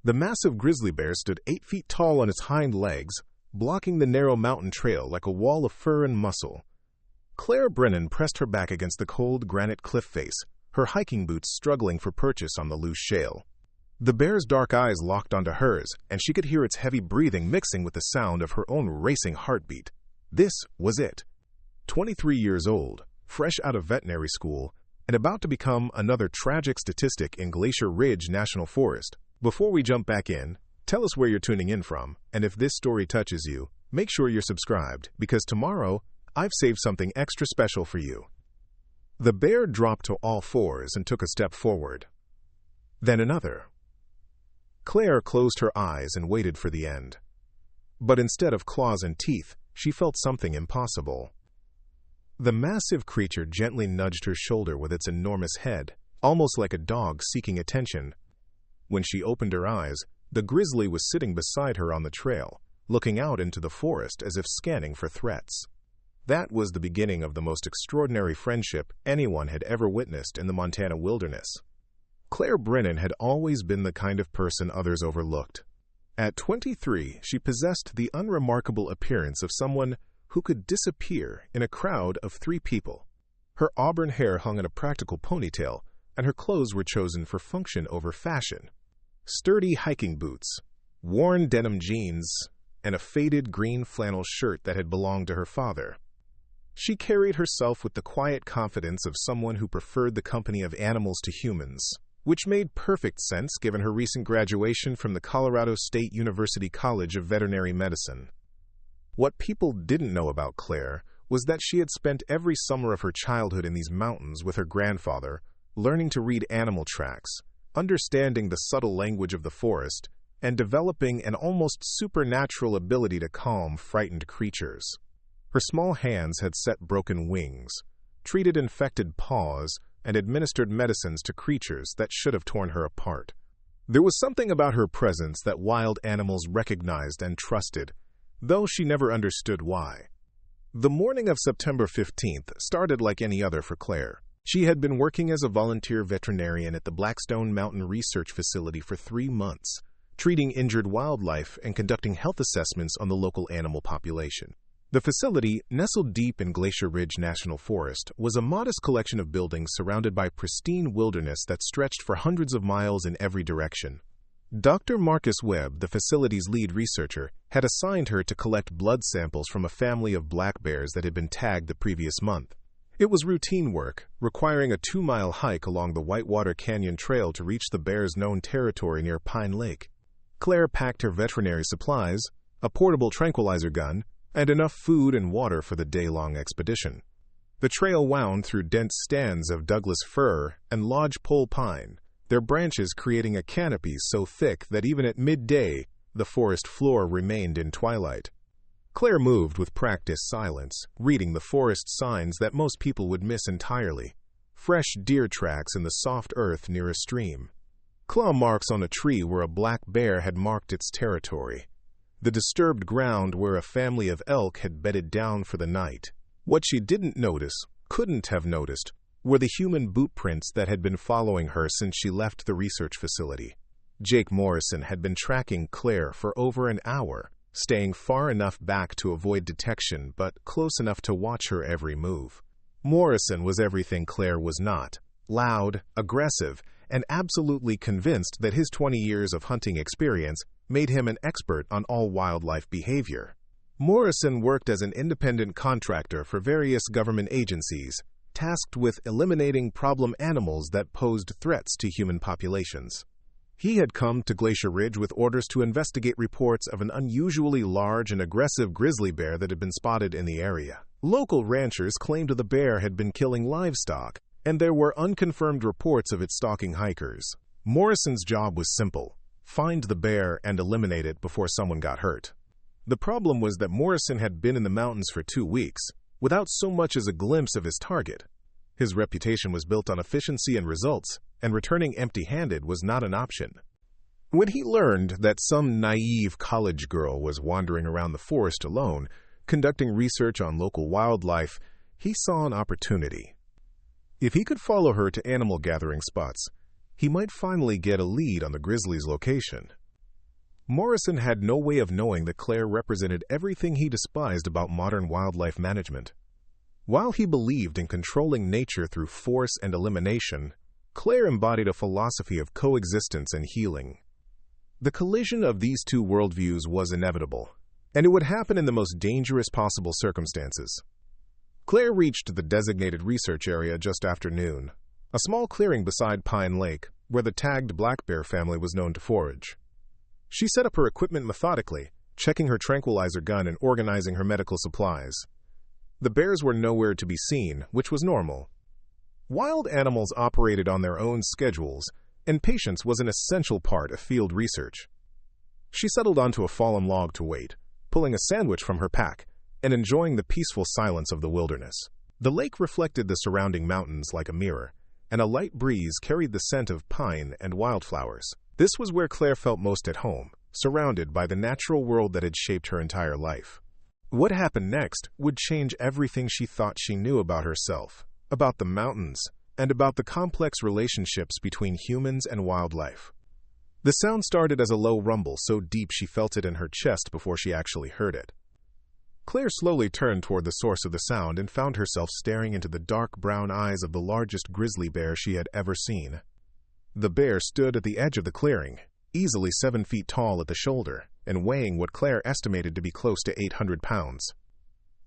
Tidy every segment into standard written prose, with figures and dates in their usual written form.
The massive grizzly bear stood 8 feet tall on its hind legs, blocking the narrow mountain trail like a wall of fur and muscle. Claire Brennan pressed her back against the cold granite cliff face, her hiking boots struggling for purchase on the loose shale. The bear's dark eyes locked onto hers, and she could hear its heavy breathing mixing with the sound of her own racing heartbeat. This was it. 23 years old, fresh out of veterinary school, and about to become another tragic statistic in Glacier Ridge National Forest. Before we jump back in, tell us where you're tuning in from, and if this story touches you, make sure you're subscribed, because tomorrow, I've saved something extra special for you. The bear dropped to all fours and took a step forward. Then another. Claire closed her eyes and waited for the end. But instead of claws and teeth, she felt something impossible. The massive creature gently nudged her shoulder with its enormous head, almost like a dog seeking attention. When she opened her eyes, the grizzly was sitting beside her on the trail, looking out into the forest as if scanning for threats. That was the beginning of the most extraordinary friendship anyone had ever witnessed in the Montana wilderness. Claire Brennan had always been the kind of person others overlooked. At 23, she possessed the unremarkable appearance of someone who could disappear in a crowd of 3 people. Her auburn hair hung in a practical ponytail, and her clothes were chosen for function over fashion. Sturdy hiking boots, worn denim jeans, and a faded green flannel shirt that had belonged to her father. She carried herself with the quiet confidence of someone who preferred the company of animals to humans, which made perfect sense given her recent graduation from the Colorado State University College of Veterinary Medicine. What people didn't know about Claire was that she had spent every summer of her childhood in these mountains with her grandfather, learning to read animal tracks, understanding the subtle language of the forest, and developing an almost supernatural ability to calm frightened creatures. Her small hands had set broken wings, treated infected paws, and administered medicines to creatures that should have torn her apart. There was something about her presence that wild animals recognized and trusted, though she never understood why. The morning of September 15th started like any other for Claire. She had been working as a volunteer veterinarian at the Blackstone Mountain Research Facility for 3 months, treating injured wildlife and conducting health assessments on the local animal population. The facility, nestled deep in Glacier Ridge National Forest, was a modest collection of buildings surrounded by pristine wilderness that stretched for hundreds of miles in every direction. Dr. Marcus Webb, the facility's lead researcher, had assigned her to collect blood samples from a family of black bears that had been tagged the previous month. It was routine work, requiring a 2-mile hike along the Whitewater Canyon Trail to reach the bears' known territory near Pine Lake. Claire packed her veterinary supplies, a portable tranquilizer gun, and enough food and water for the day-long expedition. The trail wound through dense stands of Douglas fir and lodgepole pine, their branches creating a canopy so thick that even at midday, the forest floor remained in twilight. Claire moved with practiced silence, reading the forest signs that most people would miss entirely. Fresh deer tracks in the soft earth near a stream. Claw marks on a tree where a black bear had marked its territory. The disturbed ground where a family of elk had bedded down for the night. What she didn't notice, couldn't have noticed, were the human boot prints that had been following her since she left the research facility. Jake Morrison had been tracking Claire for over an hour, staying far enough back to avoid detection but close enough to watch her every move. Morrison was everything Claire was not: loud, aggressive, and absolutely convinced that his 20 years of hunting experience made him an expert on all wildlife behavior. Morrison worked as an independent contractor for various government agencies, tasked with eliminating problem animals that posed threats to human populations. He had come to Glacier Ridge with orders to investigate reports of an unusually large and aggressive grizzly bear that had been spotted in the area. Local ranchers claimed the bear had been killing livestock, and there were unconfirmed reports of it stalking hikers. Morrison's job was simple: find the bear and eliminate it before someone got hurt. The problem was that Morrison had been in the mountains for 2 weeks, without so much as a glimpse of his target. His reputation was built on efficiency and results, and returning empty-handed was not an option. When he learned that some naive college girl was wandering around the forest alone, conducting research on local wildlife, he saw an opportunity. If he could follow her to animal gathering spots, he might finally get a lead on the grizzly's location. Morrison had no way of knowing that Claire represented everything he despised about modern wildlife management. While he believed in controlling nature through force and elimination, Claire embodied a philosophy of coexistence and healing. The collision of these two worldviews was inevitable, and it would happen in the most dangerous possible circumstances. Claire reached the designated research area just after noon, a small clearing beside Pine Lake, where the tagged black bear family was known to forage. She set up her equipment methodically, checking her tranquilizer gun and organizing her medical supplies. The bears were nowhere to be seen, which was normal. Wild animals operated on their own schedules, and patience was an essential part of field research. She settled onto a fallen log to wait, pulling a sandwich from her pack and enjoying the peaceful silence of the wilderness. The lake reflected the surrounding mountains like a mirror, and a light breeze carried the scent of pine and wildflowers. This was where Claire felt most at home, surrounded by the natural world that had shaped her entire life. What happened next would change everything she thought she knew about herself, about the mountains, and about the complex relationships between humans and wildlife. The sound started as a low rumble so deep she felt it in her chest before she actually heard it. Claire slowly turned toward the source of the sound and found herself staring into the dark brown eyes of the largest grizzly bear she had ever seen. The bear stood at the edge of the clearing, easily 7 feet tall at the shoulder, and weighing what Claire estimated to be close to 800 pounds.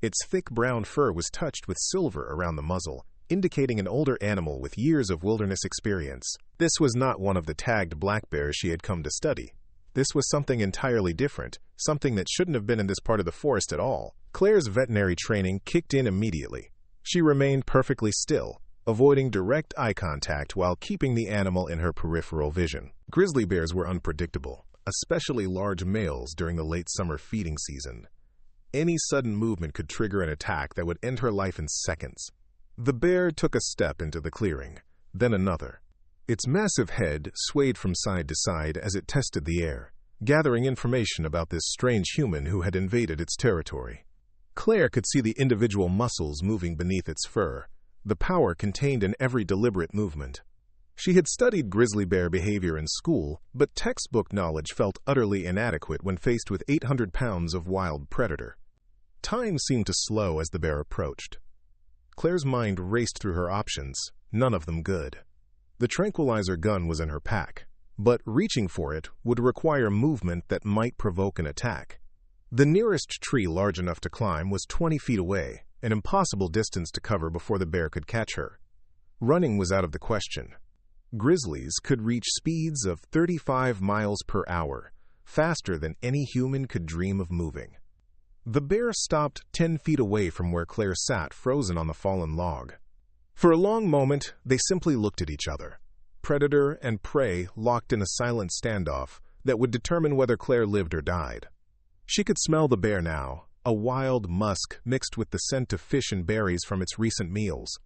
Its thick brown fur was touched with silver around the muzzle, indicating an older animal with years of wilderness experience. This was not one of the tagged black bears she had come to study. This was something entirely different, something that shouldn't have been in this part of the forest at all. Claire's veterinary training kicked in immediately. She remained perfectly still, avoiding direct eye contact while keeping the animal in her peripheral vision. Grizzly bears were unpredictable, especially large males during the late summer feeding season. Any sudden movement could trigger an attack that would end her life in seconds. The bear took a step into the clearing, then another. Its massive head swayed from side to side as it tested the air, gathering information about this strange human who had invaded its territory. Claire could see the individual muscles moving beneath its fur, the power contained in every deliberate movement. She had studied grizzly bear behavior in school, but textbook knowledge felt utterly inadequate when faced with 800 pounds of wild predator. Time seemed to slow as the bear approached. Claire's mind raced through her options, none of them good. The tranquilizer gun was in her pack, but reaching for it would require movement that might provoke an attack. The nearest tree large enough to climb was 20 feet away, an impossible distance to cover before the bear could catch her. Running was out of the question. Grizzlies could reach speeds of 35 miles per hour, faster than any human could dream of moving. The bear stopped 10 feet away from where Claire sat frozen on the fallen log. For a long moment, they simply looked at each other. Predator and prey locked in a silent standoff that would determine whether Claire lived or died. She could smell the bear now, a wild musk mixed with the scent of fish and berries from its recent meals.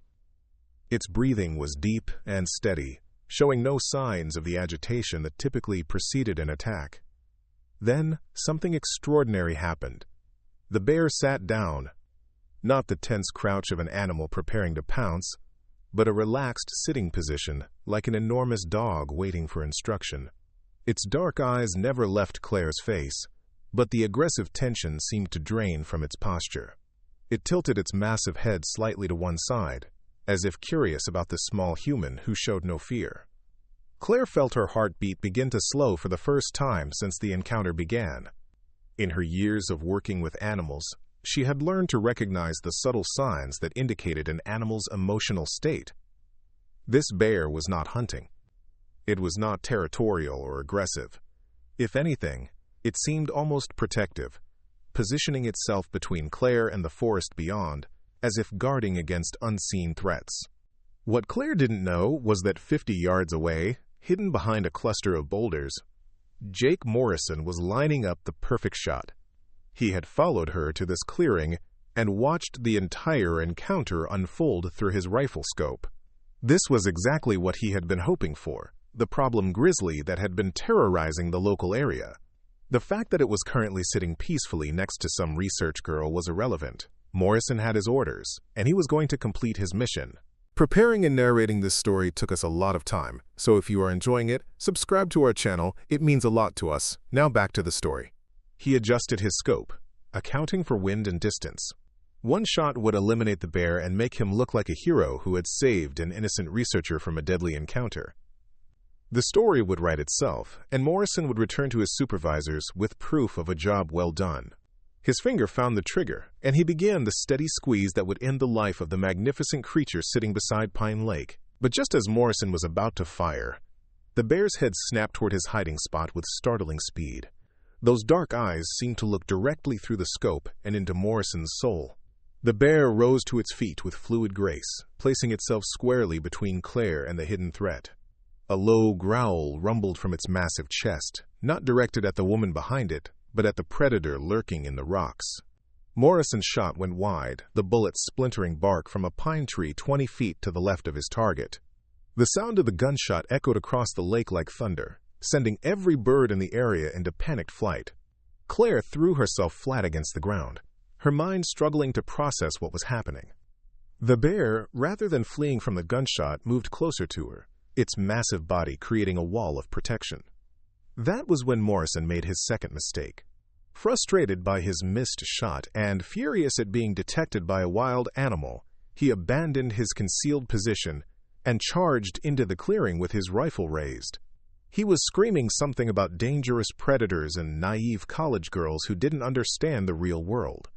Its breathing was deep and steady, showing no signs of the agitation that typically preceded an attack. Then, something extraordinary happened. The bear sat down, not the tense crouch of an animal preparing to pounce, but a relaxed sitting position, like an enormous dog waiting for instruction. Its dark eyes never left Claire's face, but the aggressive tension seemed to drain from its posture. It tilted its massive head slightly to one side, as if curious about the small human who showed no fear. Claire felt her heartbeat begin to slow for the first time since the encounter began. In her years of working with animals, she had learned to recognize the subtle signs that indicated an animal's emotional state. This bear was not hunting. It was not territorial or aggressive. If anything, it seemed almost protective, positioning itself between Claire and the forest beyond, as if guarding against unseen threats. What Claire didn't know was that 50 yards away, hidden behind a cluster of boulders, Jake Morrison was lining up the perfect shot. He had followed her to this clearing and watched the entire encounter unfold through his rifle scope. This was exactly what he had been hoping for, the problem grizzly that had been terrorizing the local area. The fact that it was currently sitting peacefully next to some research girl was irrelevant. Morrison had his orders, and he was going to complete his mission. Preparing and narrating this story took us a lot of time, so if you are enjoying it, subscribe to our channel. It means a lot to us. Now back to the story. He adjusted his scope, accounting for wind and distance. One shot would eliminate the bear and make him look like a hero who had saved an innocent researcher from a deadly encounter. The story would write itself, and Morrison would return to his supervisors with proof of a job well done. His finger found the trigger, and he began the steady squeeze that would end the life of the magnificent creature sitting beside Pine Lake. But just as Morrison was about to fire, the bear's head snapped toward his hiding spot with startling speed. Those dark eyes seemed to look directly through the scope and into Morrison's soul. The bear rose to its feet with fluid grace, placing itself squarely between Claire and the hidden threat. A low growl rumbled from its massive chest, not directed at the woman behind it, but at the predator lurking in the rocks. Morrison's shot went wide, the bullet splintering bark from a pine tree 20 feet to the left of his target. The sound of the gunshot echoed across the lake like thunder, sending every bird in the area into panicked flight. Claire threw herself flat against the ground, her mind struggling to process what was happening. The bear, rather than fleeing from the gunshot, moved closer to her, its massive body creating a wall of protection. That was when Morrison made his second mistake. Frustrated by his missed shot and furious at being detected by a wild animal, he abandoned his concealed position and charged into the clearing with his rifle raised. He was screaming something about dangerous predators and naive college girls who didn't understand the real world.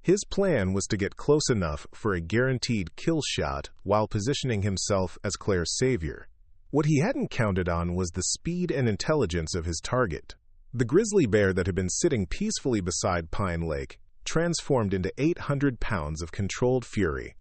His plan was to get close enough for a guaranteed kill shot while positioning himself as Claire's savior. What he hadn't counted on was the speed and intelligence of his target. The grizzly bear that had been sitting peacefully beside Pine Lake transformed into 800 pounds of controlled fury.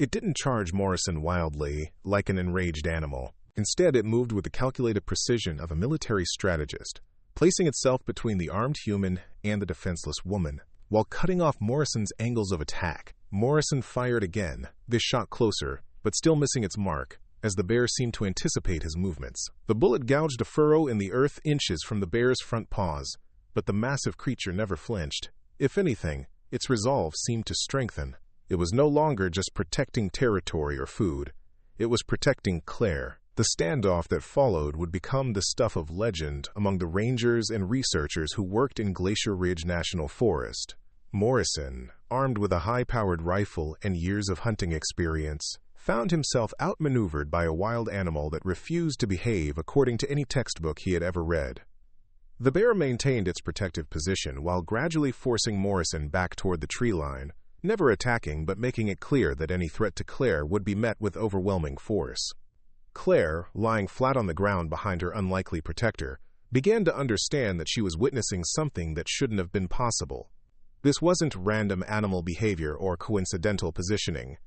It didn't charge Morrison wildly, like an enraged animal. Instead, it moved with the calculated precision of a military strategist, placing itself between the armed human and the defenseless woman, while cutting off Morrison's angles of attack. Morrison fired again, this shot closer, but still missing its mark, as the bear seemed to anticipate his movements. The bullet gouged a furrow in the earth inches from the bear's front paws, but the massive creature never flinched. If anything, its resolve seemed to strengthen. It was no longer just protecting territory or food. It was protecting Claire. The standoff that followed would become the stuff of legend among the rangers and researchers who worked in Glacier Ridge National Forest. Morrison, armed with a high-powered rifle and years of hunting experience, found himself outmaneuvered by a wild animal that refused to behave according to any textbook he had ever read. The bear maintained its protective position while gradually forcing Morrison back toward the tree line, never attacking but making it clear that any threat to Claire would be met with overwhelming force. Claire, lying flat on the ground behind her unlikely protector, began to understand that she was witnessing something that shouldn't have been possible. This wasn't random animal behavior or coincidental positioning.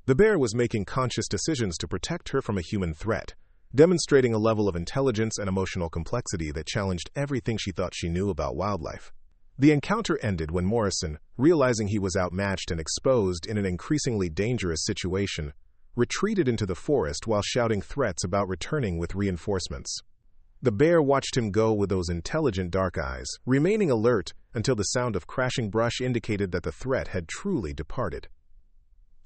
The bear was making conscious decisions to protect her from a human threat, demonstrating a level of intelligence and emotional complexity that challenged everything she thought she knew about wildlife. The encounter ended when Morrison, realizing he was outmatched and exposed in an increasingly dangerous situation, retreated into the forest while shouting threats about returning with reinforcements. The bear watched him go with those intelligent dark eyes, remaining alert until the sound of crashing brush indicated that the threat had truly departed.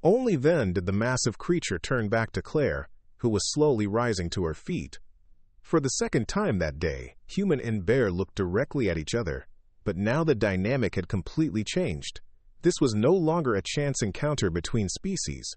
Only then did the massive creature turn back to Claire, who was slowly rising to her feet. For the second time that day, human and bear looked directly at each other, but now the dynamic had completely changed. This was no longer a chance encounter between species.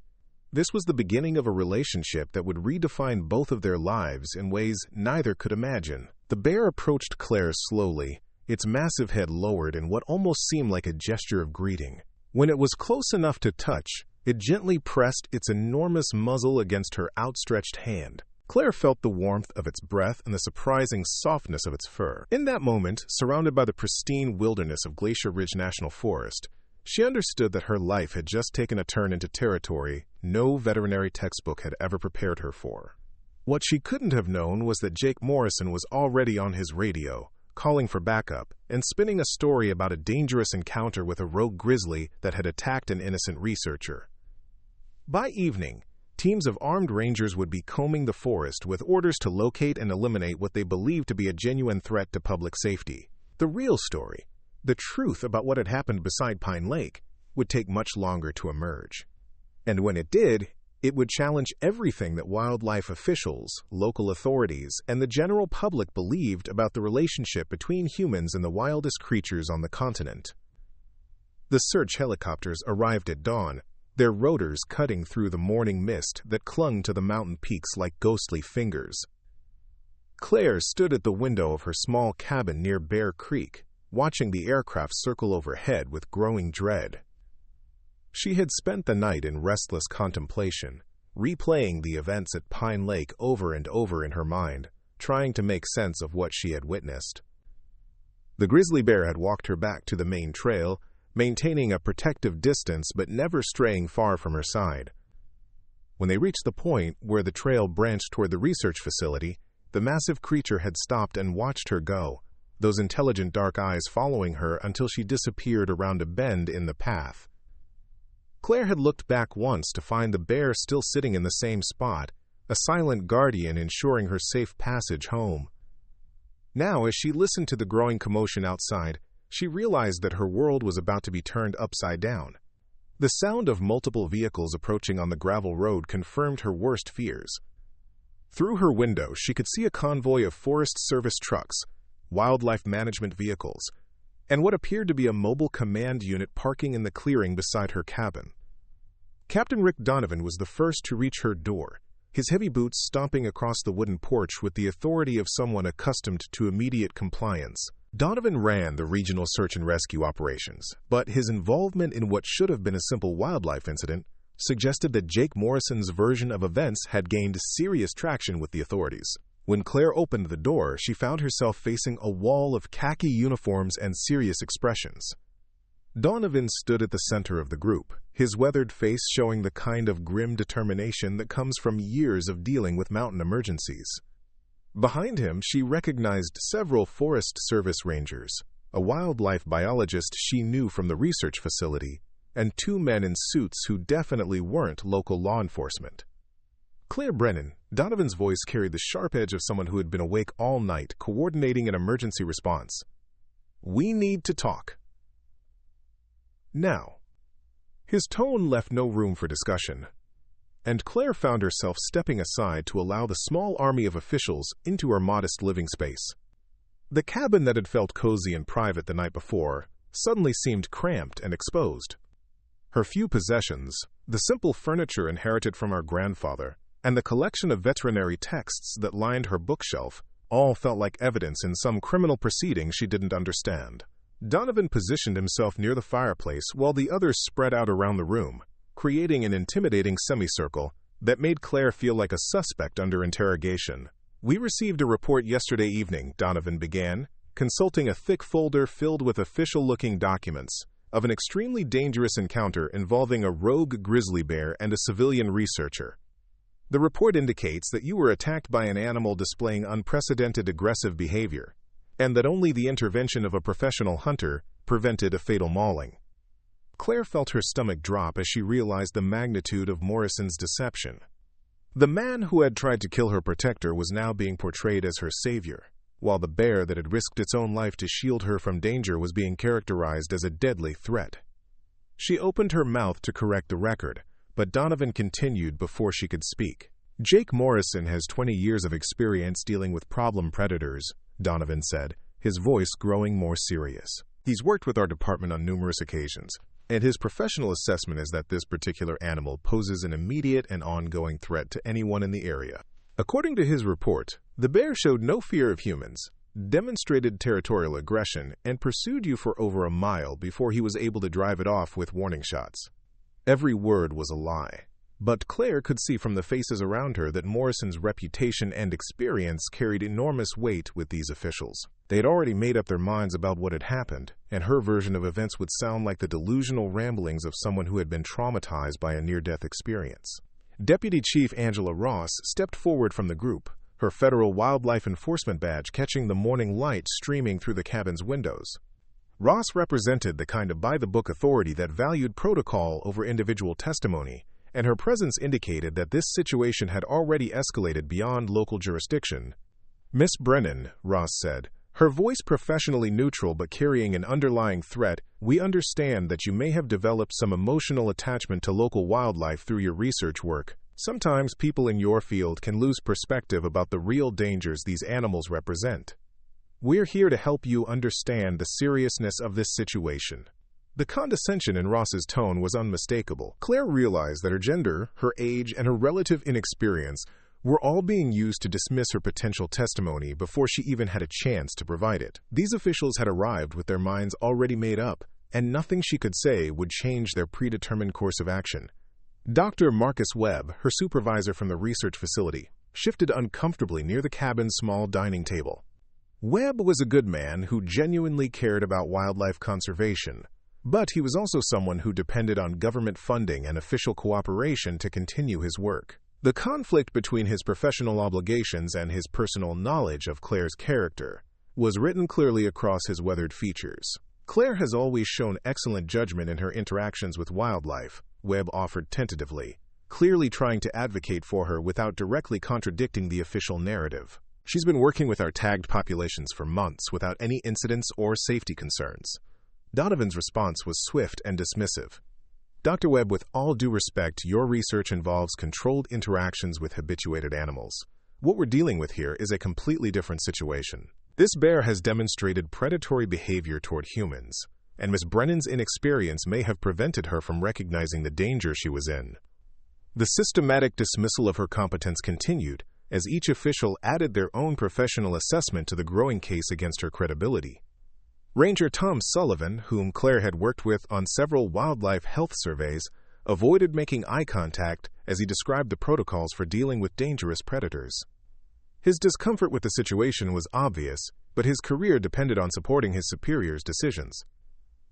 This was the beginning of a relationship that would redefine both of their lives in ways neither could imagine. The bear approached Claire slowly, its massive head lowered in what almost seemed like a gesture of greeting. When it was close enough to touch, it gently pressed its enormous muzzle against her outstretched hand. Claire felt the warmth of its breath and the surprising softness of its fur. In that moment, surrounded by the pristine wilderness of Glacier Ridge National Forest, she understood that her life had just taken a turn into territory no veterinary textbook had ever prepared her for. What she couldn't have known was that Jake Morrison was already on his radio, calling for backup, and spinning a story about a dangerous encounter with a rogue grizzly that had attacked an innocent researcher. By evening, teams of armed rangers would be combing the forest with orders to locate and eliminate what they believed to be a genuine threat to public safety. The real story, the truth about what had happened beside Pine Lake, would take much longer to emerge. And when it did, It would challenge everything that wildlife officials, local authorities, and the general public believed about the relationship between humans and the wildest creatures on the continent. The search helicopters arrived at dawn, their rotors cutting through the morning mist that clung to the mountain peaks like ghostly fingers. Claire stood at the window of her small cabin near Bear Creek, watching the aircraft circle overhead with growing dread. She had spent the night in restless contemplation, replaying the events at Pine Lake over and over in her mind, trying to make sense of what she had witnessed. The grizzly bear had walked her back to the main trail, maintaining a protective distance but never straying far from her side. When they reached the point where the trail branched toward the research facility, the massive creature had stopped and watched her go, those intelligent dark eyes following her until she disappeared around a bend in the path. Claire had looked back once to find the bear still sitting in the same spot, a silent guardian ensuring her safe passage home. Now, as she listened to the growing commotion outside, she realized that her world was about to be turned upside down. The sound of multiple vehicles approaching on the gravel road confirmed her worst fears. Through her window, she could see a convoy of Forest Service trucks, wildlife management vehicles, and what appeared to be a mobile command unit parking in the clearing beside her cabin. Captain Rick Donovan was the first to reach her door, his heavy boots stomping across the wooden porch with the authority of someone accustomed to immediate compliance. Donovan ran the regional search and rescue operations, but his involvement in what should have been a simple wildlife incident suggested that Jake Morrison's version of events had gained serious traction with the authorities. When Claire opened the door, she found herself facing a wall of khaki uniforms and serious expressions. Donovan stood at the center of the group, his weathered face showing the kind of grim determination that comes from years of dealing with mountain emergencies. Behind him, she recognized several Forest Service rangers, a wildlife biologist she knew from the research facility, and two men in suits who definitely weren't local law enforcement. Claire Brennan, Donovan's voice carried the sharp edge of someone who had been awake all night, coordinating an emergency response. "We need to talk. Now." His tone left no room for discussion, and Claire found herself stepping aside to allow the small army of officials into her modest living space. The cabin that had felt cozy and private the night before suddenly seemed cramped and exposed. Her few possessions, the simple furniture inherited from her grandfather, and the collection of veterinary texts that lined her bookshelf, all felt like evidence in some criminal proceeding she didn't understand. Donovan positioned himself near the fireplace while the others spread out around the room, creating an intimidating semicircle that made Claire feel like a suspect under interrogation. "We received a report yesterday evening," Donovan began, consulting a thick folder filled with official-looking documents, of an extremely dangerous encounter involving a rogue grizzly bear and a civilian researcher. "The report indicates that you were attacked by an animal displaying unprecedented aggressive behavior, and that only the intervention of a professional hunter prevented a fatal mauling." Claire felt her stomach drop as she realized the magnitude of Morrison's deception. The man who had tried to kill her protector was now being portrayed as her savior, while the bear that had risked its own life to shield her from danger was being characterized as a deadly threat. She opened her mouth to correct the record, but Donovan continued before she could speak. "Jake Morrison has 20 years of experience dealing with problem predators," Donovan said, his voice growing more serious. "He's worked with our department on numerous occasions, and his professional assessment is that this particular animal poses an immediate and ongoing threat to anyone in the area. According to his report, the bear showed no fear of humans, demonstrated territorial aggression, and pursued you for over a mile before he was able to drive it off with warning shots." Every word was a lie, but Claire could see from the faces around her that Morrison's reputation and experience carried enormous weight with these officials. They had already made up their minds about what had happened, and her version of events would sound like the delusional ramblings of someone who had been traumatized by a near-death experience. Deputy Chief Angela Ross stepped forward from the group, her federal wildlife enforcement badge catching the morning light streaming through the cabin's windows. Ross represented the kind of by-the-book authority that valued protocol over individual testimony, and her presence indicated that this situation had already escalated beyond local jurisdiction. "Miss Brennan," Ross said, her voice professionally neutral but carrying an underlying threat, "we understand that you may have developed some emotional attachment to local wildlife through your research work, Sometimes people in your field can lose perspective about the real dangers these animals represent. We're here to help you understand the seriousness of this situation. The condescension in Ross's tone was unmistakable. Claire realized that her gender, her age, and her relative inexperience were all being used to dismiss her potential testimony before she even had a chance to provide it. These officials had arrived with their minds already made up, and nothing she could say would change their predetermined course of action. Dr. Marcus Webb, her supervisor from the research facility, shifted uncomfortably near the cabin's small dining table. Webb was a good man who genuinely cared about wildlife conservation, but he was also someone who depended on government funding and official cooperation to continue his work. The conflict between his professional obligations and his personal knowledge of Claire's character was written clearly across his weathered features. Claire has always shown excellent judgment in her interactions with wildlife, Webb offered tentatively, clearly trying to advocate for her without directly contradicting the official narrative. She's been working with our tagged populations for months without any incidents or safety concerns. Donovan's response was swift and dismissive. Dr. Webb, with all due respect, your research involves controlled interactions with habituated animals. What we're dealing with here is a completely different situation. This bear has demonstrated predatory behavior toward humans, and Miss Brennan's inexperience may have prevented her from recognizing the danger she was in. The systematic dismissal of her competence continued as each official added their own professional assessment to the growing case against her credibility. Ranger Tom Sullivan, whom Claire had worked with on several wildlife health surveys, avoided making eye contact as he described the protocols for dealing with dangerous predators. His discomfort with the situation was obvious, but his career depended on supporting his superiors' decisions.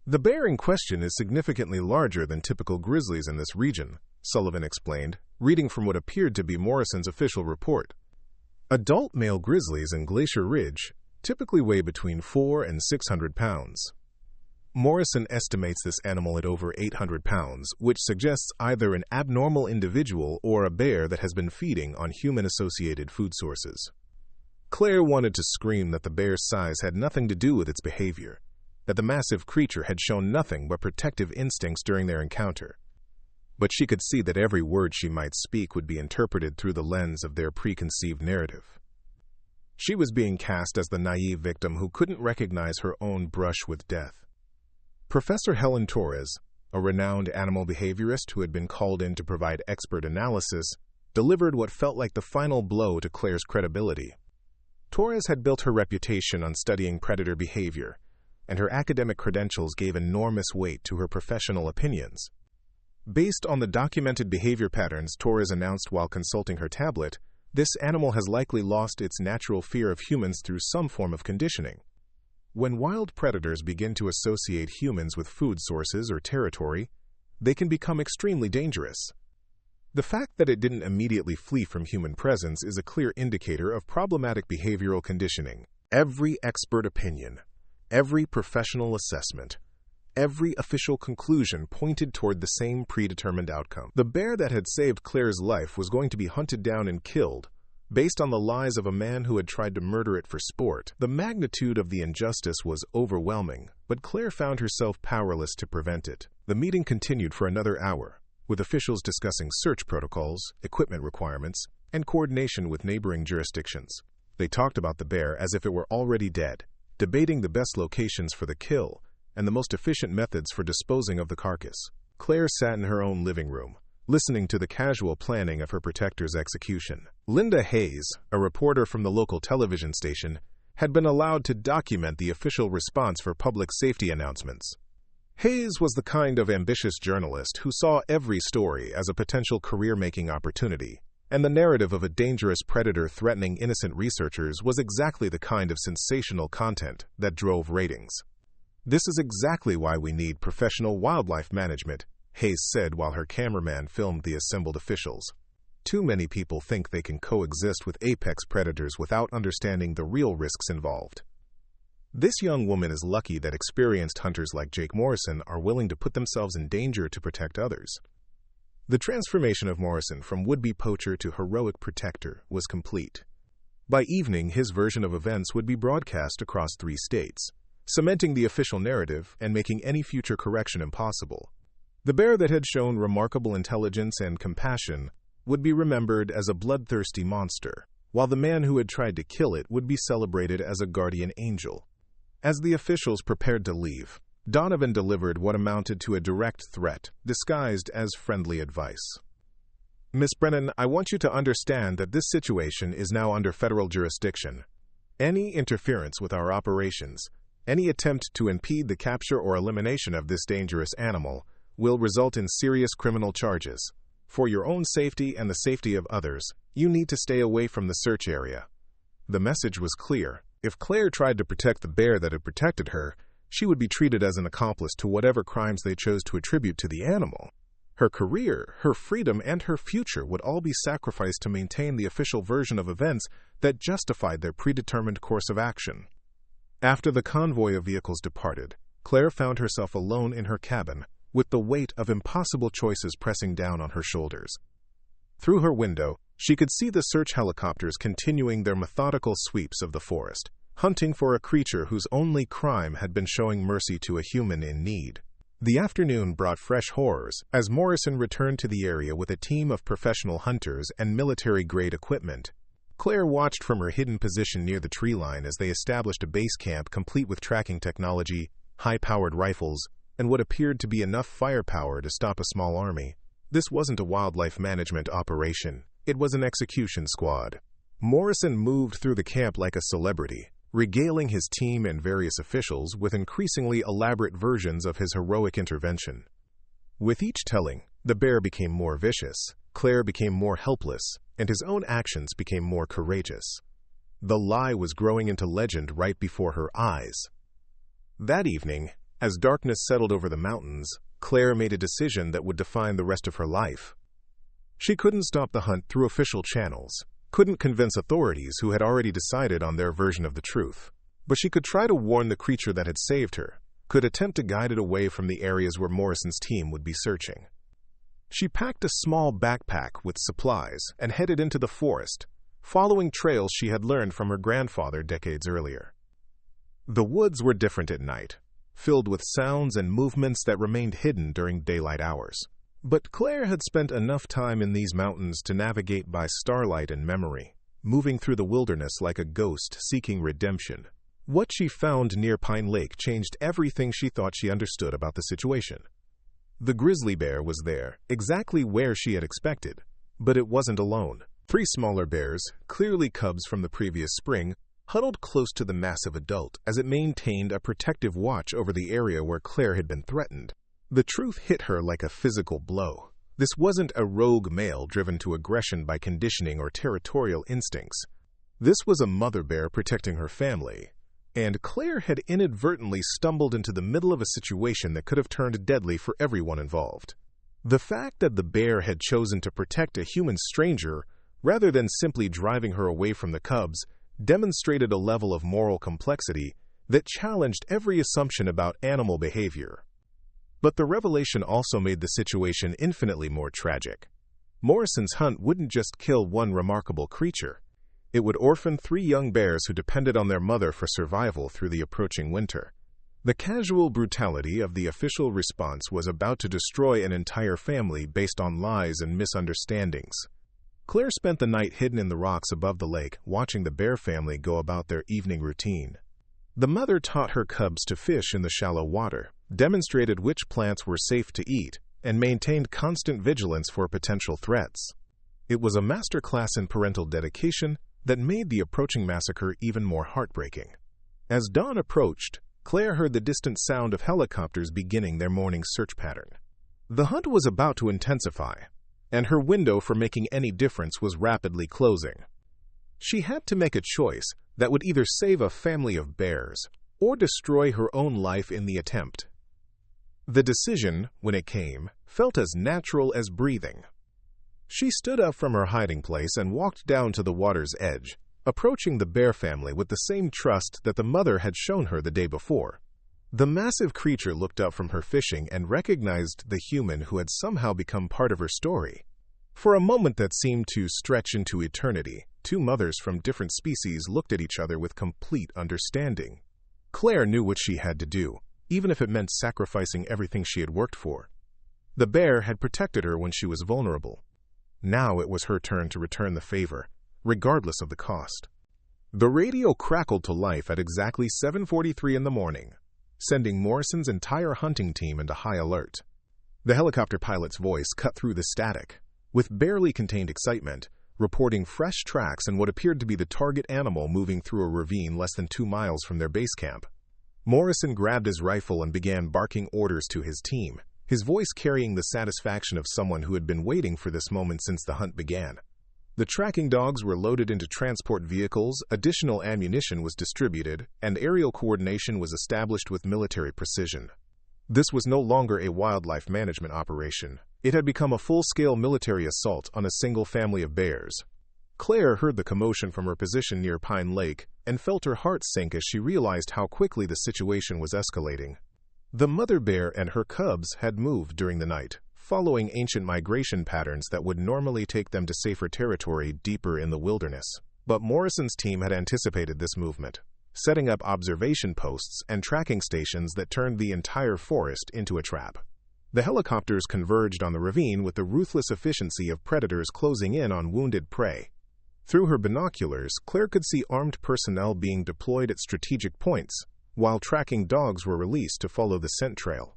The bear in question is significantly larger than typical grizzlies in this region, Sullivan explained, reading from what appeared to be Morrison's official report. Adult male grizzlies in Glacier Ridge typically weigh between 400 and 600 pounds. Morrison estimates this animal at over 800 pounds, which suggests either an abnormal individual or a bear that has been feeding on human-associated food sources. Claire wanted to scream that the bear's size had nothing to do with its behavior, that the massive creature had shown nothing but protective instincts during their encounter. But she could see that every word she might speak would be interpreted through the lens of their preconceived narrative. She was being cast as the naive victim who couldn't recognize her own brush with death. Professor Helen Torres, a renowned animal behaviorist who had been called in to provide expert analysis, delivered what felt like the final blow to Claire's credibility. Torres had built her reputation on studying predator behavior, and her academic credentials gave enormous weight to her professional opinions. Based on the documented behavior patterns Torres announced while consulting her tablet, this animal has likely lost its natural fear of humans through some form of conditioning. When wild predators begin to associate humans with food sources or territory, they can become extremely dangerous. The fact that it didn't immediately flee from human presence is a clear indicator of problematic behavioral conditioning. Every expert opinion, every professional assessment, every official conclusion pointed toward the same predetermined outcome. The bear that had saved Claire's life was going to be hunted down and killed, based on the lies of a man who had tried to murder it for sport. The magnitude of the injustice was overwhelming, but Claire found herself powerless to prevent it. The meeting continued for another hour, with officials discussing search protocols, equipment requirements, and coordination with neighboring jurisdictions. They talked about the bear as if it were already dead, debating the best locations for the kill and the most efficient methods for disposing of the carcass. Claire sat in her own living room, listening to the casual planning of her protector's execution. Linda Hayes, a reporter from the local television station, had been allowed to document the official response for public safety announcements. Hayes was the kind of ambitious journalist who saw every story as a potential career-making opportunity, and the narrative of a dangerous predator threatening innocent researchers was exactly the kind of sensational content that drove ratings. "This is exactly why we need professional wildlife management," Hayes said while her cameraman filmed the assembled officials. "Too many people think they can coexist with apex predators without understanding the real risks involved." This young woman is lucky that experienced hunters like Jake Morrison are willing to put themselves in danger to protect others. The transformation of Morrison from would-be poacher to heroic protector was complete. By evening, his version of events would be broadcast across 3 states, cementing the official narrative and making any future correction impossible. The bear that had shown remarkable intelligence and compassion would be remembered as a bloodthirsty monster, while the man who had tried to kill it would be celebrated as a guardian angel. As the officials prepared to leave, Donovan delivered what amounted to a direct threat, disguised as friendly advice. "Miss Brennan, I want you to understand that this situation is now under federal jurisdiction. Any interference with our operations, any attempt to impede the capture or elimination of this dangerous animal, will result in serious criminal charges. For your own safety and the safety of others, you need to stay away from the search area." The message was clear. If Claire tried to protect the bear that had protected her, she would be treated as an accomplice to whatever crimes they chose to attribute to the animal. Her career, her freedom, and her future would all be sacrificed to maintain the official version of events that justified their predetermined course of action. After the convoy of vehicles departed, Claire found herself alone in her cabin, with the weight of impossible choices pressing down on her shoulders. Through her window, she could see the search helicopters continuing their methodical sweeps of the forest, hunting for a creature whose only crime had been showing mercy to a human in need. The afternoon brought fresh horrors as Morrison returned to the area with a team of professional hunters and military-grade equipment. Claire watched from her hidden position near the tree line as they established a base camp complete with tracking technology, high-powered rifles, and what appeared to be enough firepower to stop a small army. This wasn't a wildlife management operation. It was an execution squad. Morrison moved through the camp like a celebrity, regaling his team and various officials with increasingly elaborate versions of his heroic intervention. With each telling, the bear became more vicious, Claire became more helpless, and his own actions became more courageous. The lie was growing into legend right before her eyes. That evening, as darkness settled over the mountains, Claire made a decision that would define the rest of her life. She couldn't stop the hunt through official channels, couldn't convince authorities who had already decided on their version of the truth. But she could try to warn the creature that had saved her, could attempt to guide it away from the areas where Morrison's team would be searching. She packed a small backpack with supplies and headed into the forest, following trails she had learned from her grandfather decades earlier. The woods were different at night, filled with sounds and movements that remained hidden during daylight hours. But Claire had spent enough time in these mountains to navigate by starlight and memory, moving through the wilderness like a ghost seeking redemption. What she found near Pine Lake changed everything she thought she understood about the situation. The grizzly bear was there, exactly where she had expected, but it wasn't alone. 3 smaller bears, clearly cubs from the previous spring, huddled close to the massive adult as it maintained a protective watch over the area where Claire had been threatened. The truth hit her like a physical blow. This wasn't a rogue male driven to aggression by conditioning or territorial instincts. This was a mother bear protecting her family, and Claire had inadvertently stumbled into the middle of a situation that could have turned deadly for everyone involved. The fact that the bear had chosen to protect a human stranger rather than simply driving her away from the cubs demonstrated a level of moral complexity that challenged every assumption about animal behavior. But the revelation also made the situation infinitely more tragic. Morrison's hunt wouldn't just kill one remarkable creature. It would orphan 3 young bears who depended on their mother for survival through the approaching winter. The casual brutality of the official response was about to destroy an entire family based on lies and misunderstandings. Claire spent the night hidden in the rocks above the lake, watching the bear family go about their evening routine. The mother taught her cubs to fish in the shallow water, demonstrated which plants were safe to eat, and maintained constant vigilance for potential threats. It was a masterclass in parental dedication that made the approaching massacre even more heartbreaking. As dawn approached, Claire heard the distant sound of helicopters beginning their morning search pattern. The hunt was about to intensify, and her window for making any difference was rapidly closing. She had to make a choice that would either save a family of bears or destroy her own life in the attempt. The decision, when it came, felt as natural as breathing. She stood up from her hiding place and walked down to the water's edge, approaching the bear family with the same trust that the mother had shown her the day before. The massive creature looked up from her fishing and recognized the human who had somehow become part of her story. For a moment that seemed to stretch into eternity, 2 mothers from different species looked at each other with complete understanding. Claire knew what she had to do, even if it meant sacrificing everything she had worked for. The bear had protected her when she was vulnerable. Now it was her turn to return the favor, regardless of the cost. The radio crackled to life at exactly 7:43 in the morning, sending Morrison's entire hunting team into high alert. The helicopter pilot's voice cut through the static, with barely contained excitement, reporting fresh tracks and what appeared to be the target animal moving through a ravine less than 2 miles from their base camp. Morrison grabbed his rifle and began barking orders to his team, his voice carrying the satisfaction of someone who had been waiting for this moment since the hunt began. The tracking dogs were loaded into transport vehicles, additional ammunition was distributed, and aerial coordination was established with military precision. This was no longer a wildlife management operation. It had become a full-scale military assault on a single family of bears. Claire heard the commotion from her position near Pine Lake and felt her heart sink as she realized how quickly the situation was escalating. The mother bear and her cubs had moved during the night, following ancient migration patterns that would normally take them to safer territory deeper in the wilderness. But Morrison's team had anticipated this movement, setting up observation posts and tracking stations that turned the entire forest into a trap. The helicopters converged on the ravine with the ruthless efficiency of predators closing in on wounded prey. Through her binoculars, Claire could see armed personnel being deployed at strategic points, while tracking dogs were released to follow the scent trail.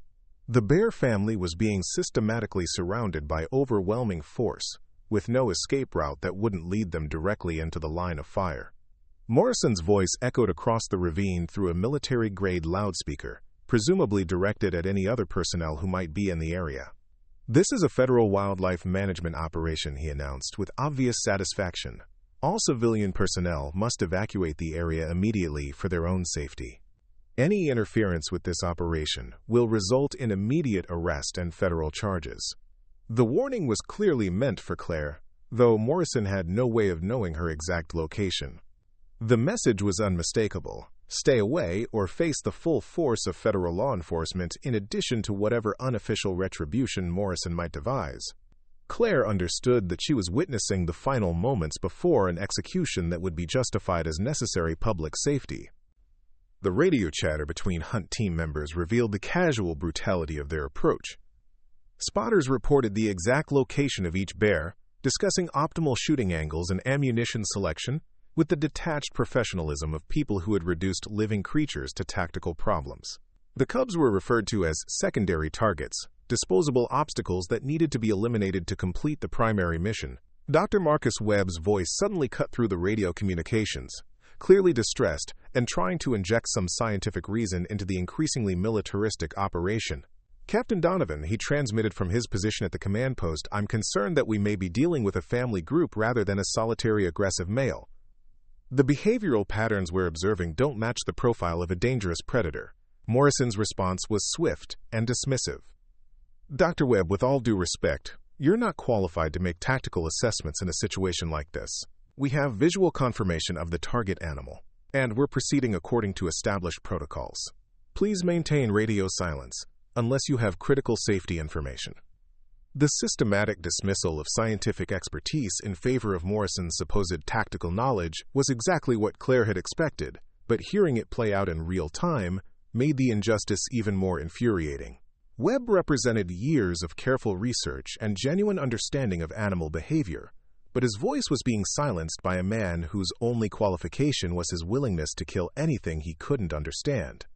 The bear family was being systematically surrounded by overwhelming force, with no escape route that wouldn't lead them directly into the line of fire. Morrison's voice echoed across the ravine through a military-grade loudspeaker, presumably directed at any other personnel who might be in the area. "This is a federal wildlife management operation," he announced with obvious satisfaction. "All civilian personnel must evacuate the area immediately for their own safety. Any interference with this operation will result in immediate arrest and federal charges." The warning was clearly meant for Claire, though Morrison had no way of knowing her exact location. The message was unmistakable: stay away or face the full force of federal law enforcement in addition to whatever unofficial retribution Morrison might devise. Claire understood that she was witnessing the final moments before an execution that would be justified as necessary public safety. The radio chatter between hunt team members revealed the casual brutality of their approach. Spotters reported the exact location of each bear, discussing optimal shooting angles and ammunition selection, with the detached professionalism of people who had reduced living creatures to tactical problems. The cubs were referred to as secondary targets, disposable obstacles that needed to be eliminated to complete the primary mission. Dr. Marcus Webb's voice suddenly cut through the radio communications, clearly distressed and trying to inject some scientific reason into the increasingly militaristic operation. "Captain Donovan," he transmitted from his position at the command post, "I'm concerned that we may be dealing with a family group rather than a solitary aggressive male. The behavioral patterns we're observing don't match the profile of a dangerous predator." Morrison's response was swift and dismissive. "Dr. Webb, with all due respect, you're not qualified to make tactical assessments in a situation like this. We have visual confirmation of the target animal, and we're proceeding according to established protocols. Please maintain radio silence unless you have critical safety information." The systematic dismissal of scientific expertise in favor of Morrison's supposed tactical knowledge was exactly what Claire had expected, but hearing it play out in real time made the injustice even more infuriating. Webb represented years of careful research and genuine understanding of animal behavior, but his voice was being silenced by a man whose only qualification was his willingness to kill anything he couldn't understand.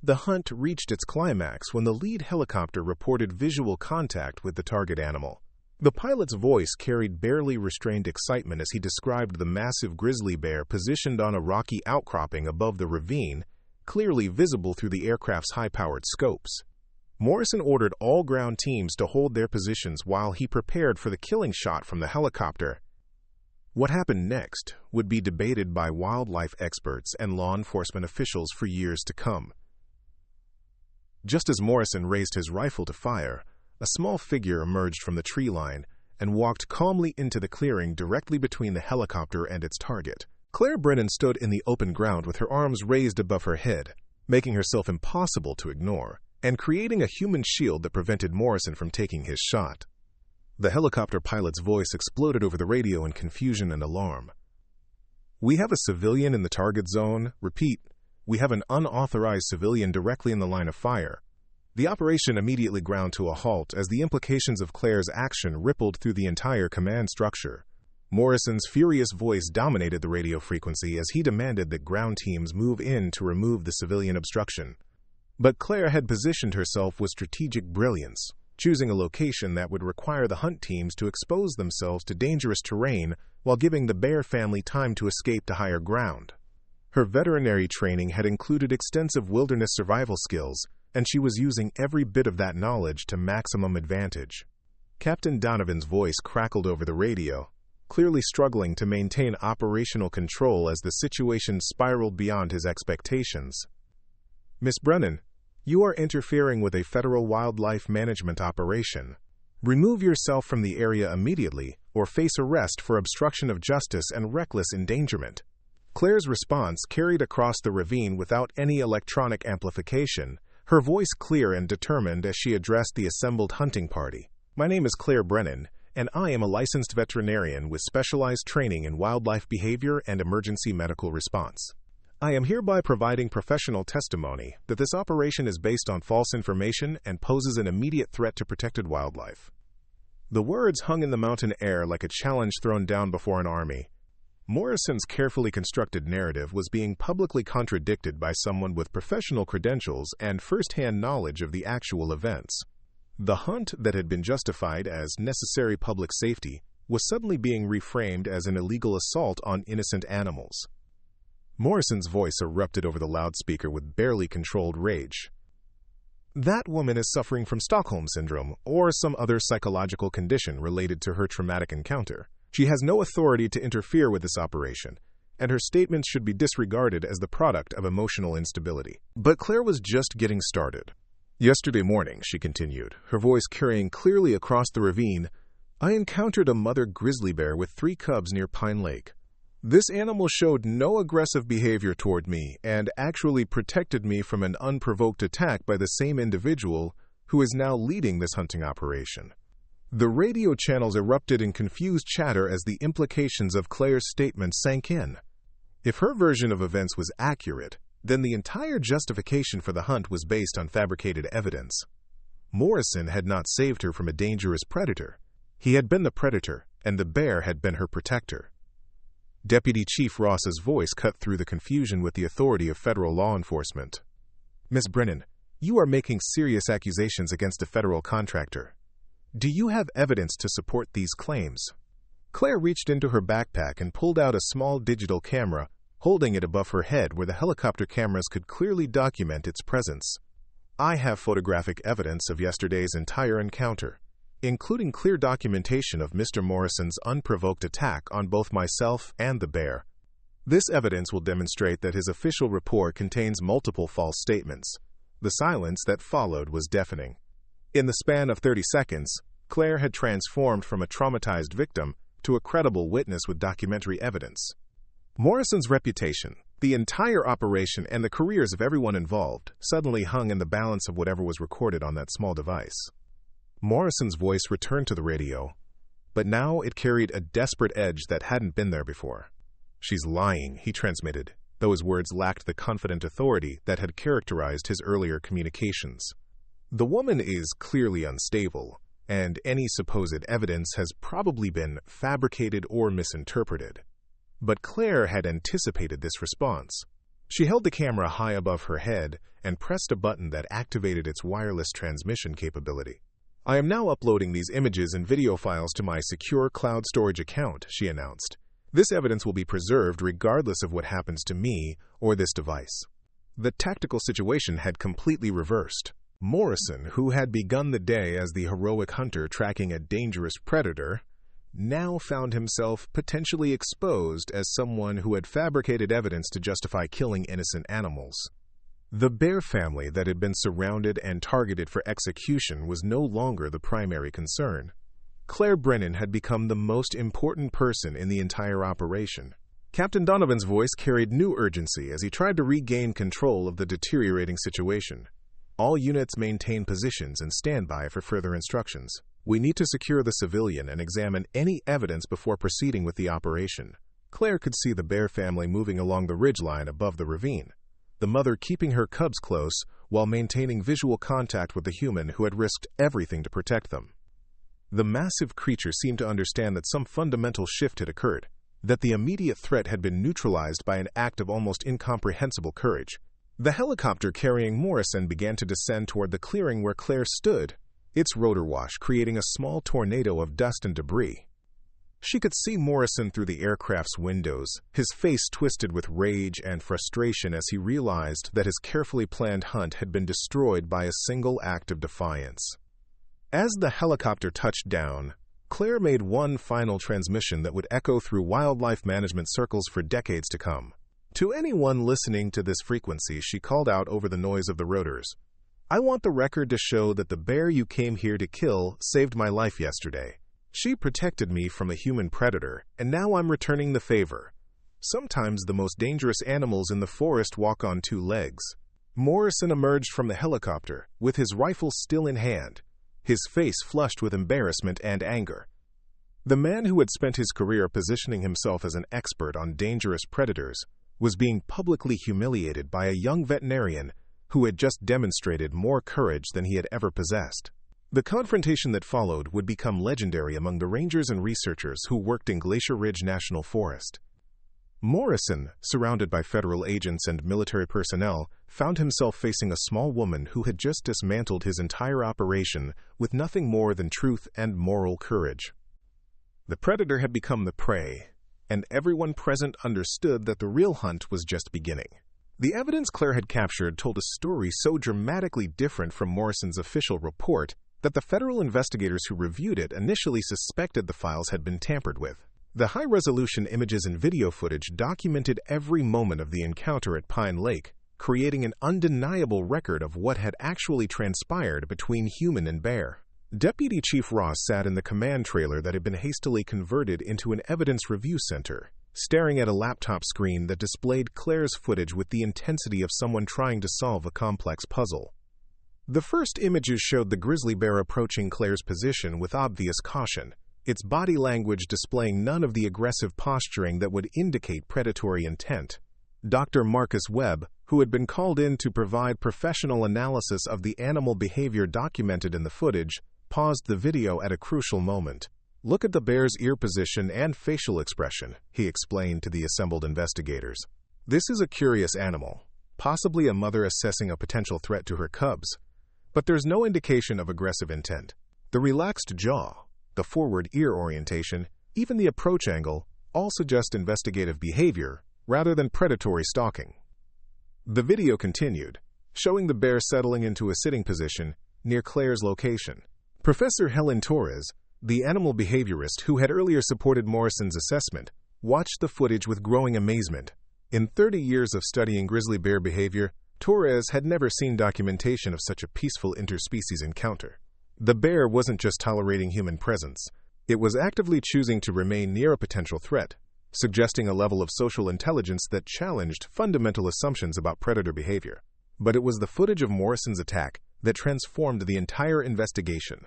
The hunt reached its climax when the lead helicopter reported visual contact with the target animal. The pilot's voice carried barely restrained excitement as he described the massive grizzly bear positioned on a rocky outcropping above the ravine, clearly visible through the aircraft's high-powered scopes. Morrison ordered all ground teams to hold their positions while he prepared for the killing shot from the helicopter. What happened next would be debated by wildlife experts and law enforcement officials for years to come. Just as Morrison raised his rifle to fire, a small figure emerged from the tree line and walked calmly into the clearing directly between the helicopter and its target. Claire Brennan stood in the open ground with her arms raised above her head, making herself impossible to ignore, and creating a human shield that prevented Morrison from taking his shot. The helicopter pilot's voice exploded over the radio in confusion and alarm. "We have a civilian in the target zone. Repeat, we have an unauthorized civilian directly in the line of fire." The operation immediately ground to a halt as the implications of Claire's action rippled through the entire command structure. Morrison's furious voice dominated the radio frequency as he demanded that ground teams move in to remove the civilian obstruction. But Claire had positioned herself with strategic brilliance, choosing a location that would require the hunt teams to expose themselves to dangerous terrain while giving the bear family time to escape to higher ground. Her veterinary training had included extensive wilderness survival skills, and she was using every bit of that knowledge to maximum advantage. Captain Donovan's voice crackled over the radio, clearly struggling to maintain operational control as the situation spiraled beyond his expectations. "Miss Brennan, you are interfering with a federal wildlife management operation. Remove yourself from the area immediately or face arrest for obstruction of justice and reckless endangerment." Claire's response carried across the ravine without any electronic amplification, her voice clear and determined as she addressed the assembled hunting party. "My name is Claire Brennan, and I am a licensed veterinarian with specialized training in wildlife behavior and emergency medical response. I am hereby providing professional testimony that this operation is based on false information and poses an immediate threat to protected wildlife." The words hung in the mountain air like a challenge thrown down before an army. Morrison's carefully constructed narrative was being publicly contradicted by someone with professional credentials and first-hand knowledge of the actual events. The hunt that had been justified as necessary public safety was suddenly being reframed as an illegal assault on innocent animals. Morrison's voice erupted over the loudspeaker with barely controlled rage. "That woman is suffering from Stockholm Syndrome or some other psychological condition related to her traumatic encounter. She has no authority to interfere with this operation, and her statements should be disregarded as the product of emotional instability." But Claire was just getting started. "Yesterday morning," she continued, her voice carrying clearly across the ravine, "I encountered a mother grizzly bear with 3 cubs near Pine Lake. This animal showed no aggressive behavior toward me and actually protected me from an unprovoked attack by the same individual who is now leading this hunting operation." The radio channels erupted in confused chatter as the implications of Claire's statement sank in. If her version of events was accurate, then the entire justification for the hunt was based on fabricated evidence. Morrison had not saved her from a dangerous predator. He had been the predator, and the bear had been her protector. Deputy Chief Ross's voice cut through the confusion with the authority of federal law enforcement. "Miss Brennan, you are making serious accusations against a federal contractor. Do you have evidence to support these claims?" Claire reached into her backpack and pulled out a small digital camera, holding it above her head where the helicopter cameras could clearly document its presence. "I have photographic evidence of yesterday's entire encounter, including clear documentation of Mr. Morrison's unprovoked attack on both myself and the bear. This evidence will demonstrate that his official report contains multiple false statements. The silence that followed was deafening. In the span of 30 seconds, Claire had transformed from a traumatized victim to a credible witness with documentary evidence. Morrison's reputation, the entire operation, and the careers of everyone involved suddenly hung in the balance of whatever was recorded on that small device. Morrison's voice returned to the radio, but now it carried a desperate edge that hadn't been there before. "She's lying," he transmitted, though his words lacked the confident authority that had characterized his earlier communications. "The woman is clearly unstable, and any supposed evidence has probably been fabricated or misinterpreted." But Claire had anticipated this response. She held the camera high above her head and pressed a button that activated its wireless transmission capability. "I am now uploading these images and video files to my secure cloud storage account," she announced. "This evidence will be preserved regardless of what happens to me or this device." The tactical situation had completely reversed. Morrison, who had begun the day as the heroic hunter tracking a dangerous predator, now found himself potentially exposed as someone who had fabricated evidence to justify killing innocent animals. The bear family that had been surrounded and targeted for execution was no longer the primary concern. Claire Brennan had become the most important person in the entire operation. Captain Donovan's voice carried new urgency as he tried to regain control of the deteriorating situation. "All units maintain positions and stand by for further instructions. We need to secure the civilian and examine any evidence before proceeding with the operation." Claire could see the bear family moving along the ridgeline above the ravine, the mother keeping her cubs close while maintaining visual contact with the human who had risked everything to protect them. The massive creature seemed to understand that some fundamental shift had occurred, that the immediate threat had been neutralized by an act of almost incomprehensible courage. The helicopter carrying Morrison began to descend toward the clearing where Claire stood, its rotor wash creating a small tornado of dust and debris. She could see Morrison through the aircraft's windows, his face twisted with rage and frustration as he realized that his carefully planned hunt had been destroyed by a single act of defiance. As the helicopter touched down, Claire made one final transmission that would echo through wildlife management circles for decades to come. To anyone listening to this frequency, she called out over the noise of the rotors, "I want the record to show that the bear you came here to kill saved my life yesterday. She protected me from a human predator, and now I'm returning the favor. Sometimes the most dangerous animals in the forest walk on two legs." Morrison emerged from the helicopter, with his rifle still in hand, his face flushed with embarrassment and anger. The man who had spent his career positioning himself as an expert on dangerous predators was being publicly humiliated by a young veterinarian who had just demonstrated more courage than he had ever possessed. The confrontation that followed would become legendary among the rangers and researchers who worked in Glacier Ridge National Forest. Morrison, surrounded by federal agents and military personnel, found himself facing a small woman who had just dismantled his entire operation with nothing more than truth and moral courage. The predator had become the prey, and everyone present understood that the real hunt was just beginning. The evidence Claire had captured told a story so dramatically different from Morrison's official report that the federal investigators who reviewed it initially suspected the files had been tampered with. The high-resolution images and video footage documented every moment of the encounter at Pine Lake, creating an undeniable record of what had actually transpired between human and bear. Deputy Chief Ross sat in the command trailer that had been hastily converted into an evidence review center, staring at a laptop screen that displayed Claire's footage with the intensity of someone trying to solve a complex puzzle. The first images showed the grizzly bear approaching Claire's position with obvious caution, its body language displaying none of the aggressive posturing that would indicate predatory intent. Dr. Marcus Webb, who had been called in to provide professional analysis of the animal behavior documented in the footage, paused the video at a crucial moment. "Look at the bear's ear position and facial expression," he explained to the assembled investigators. "This is a curious animal, possibly a mother assessing a potential threat to her cubs, but there's no indication of aggressive intent. The relaxed jaw, the forward ear orientation, even the approach angle, all suggest investigative behavior rather than predatory stalking." The video continued, showing the bear settling into a sitting position near Claire's location. Professor Helen Torres, the animal behaviorist who had earlier supported Morrison's assessment, watched the footage with growing amazement. In 30 years of studying grizzly bear behavior, Torres had never seen documentation of such a peaceful interspecies encounter. The bear wasn't just tolerating human presence, it was actively choosing to remain near a potential threat, suggesting a level of social intelligence that challenged fundamental assumptions about predator behavior. But it was the footage of Morrison's attack that transformed the entire investigation.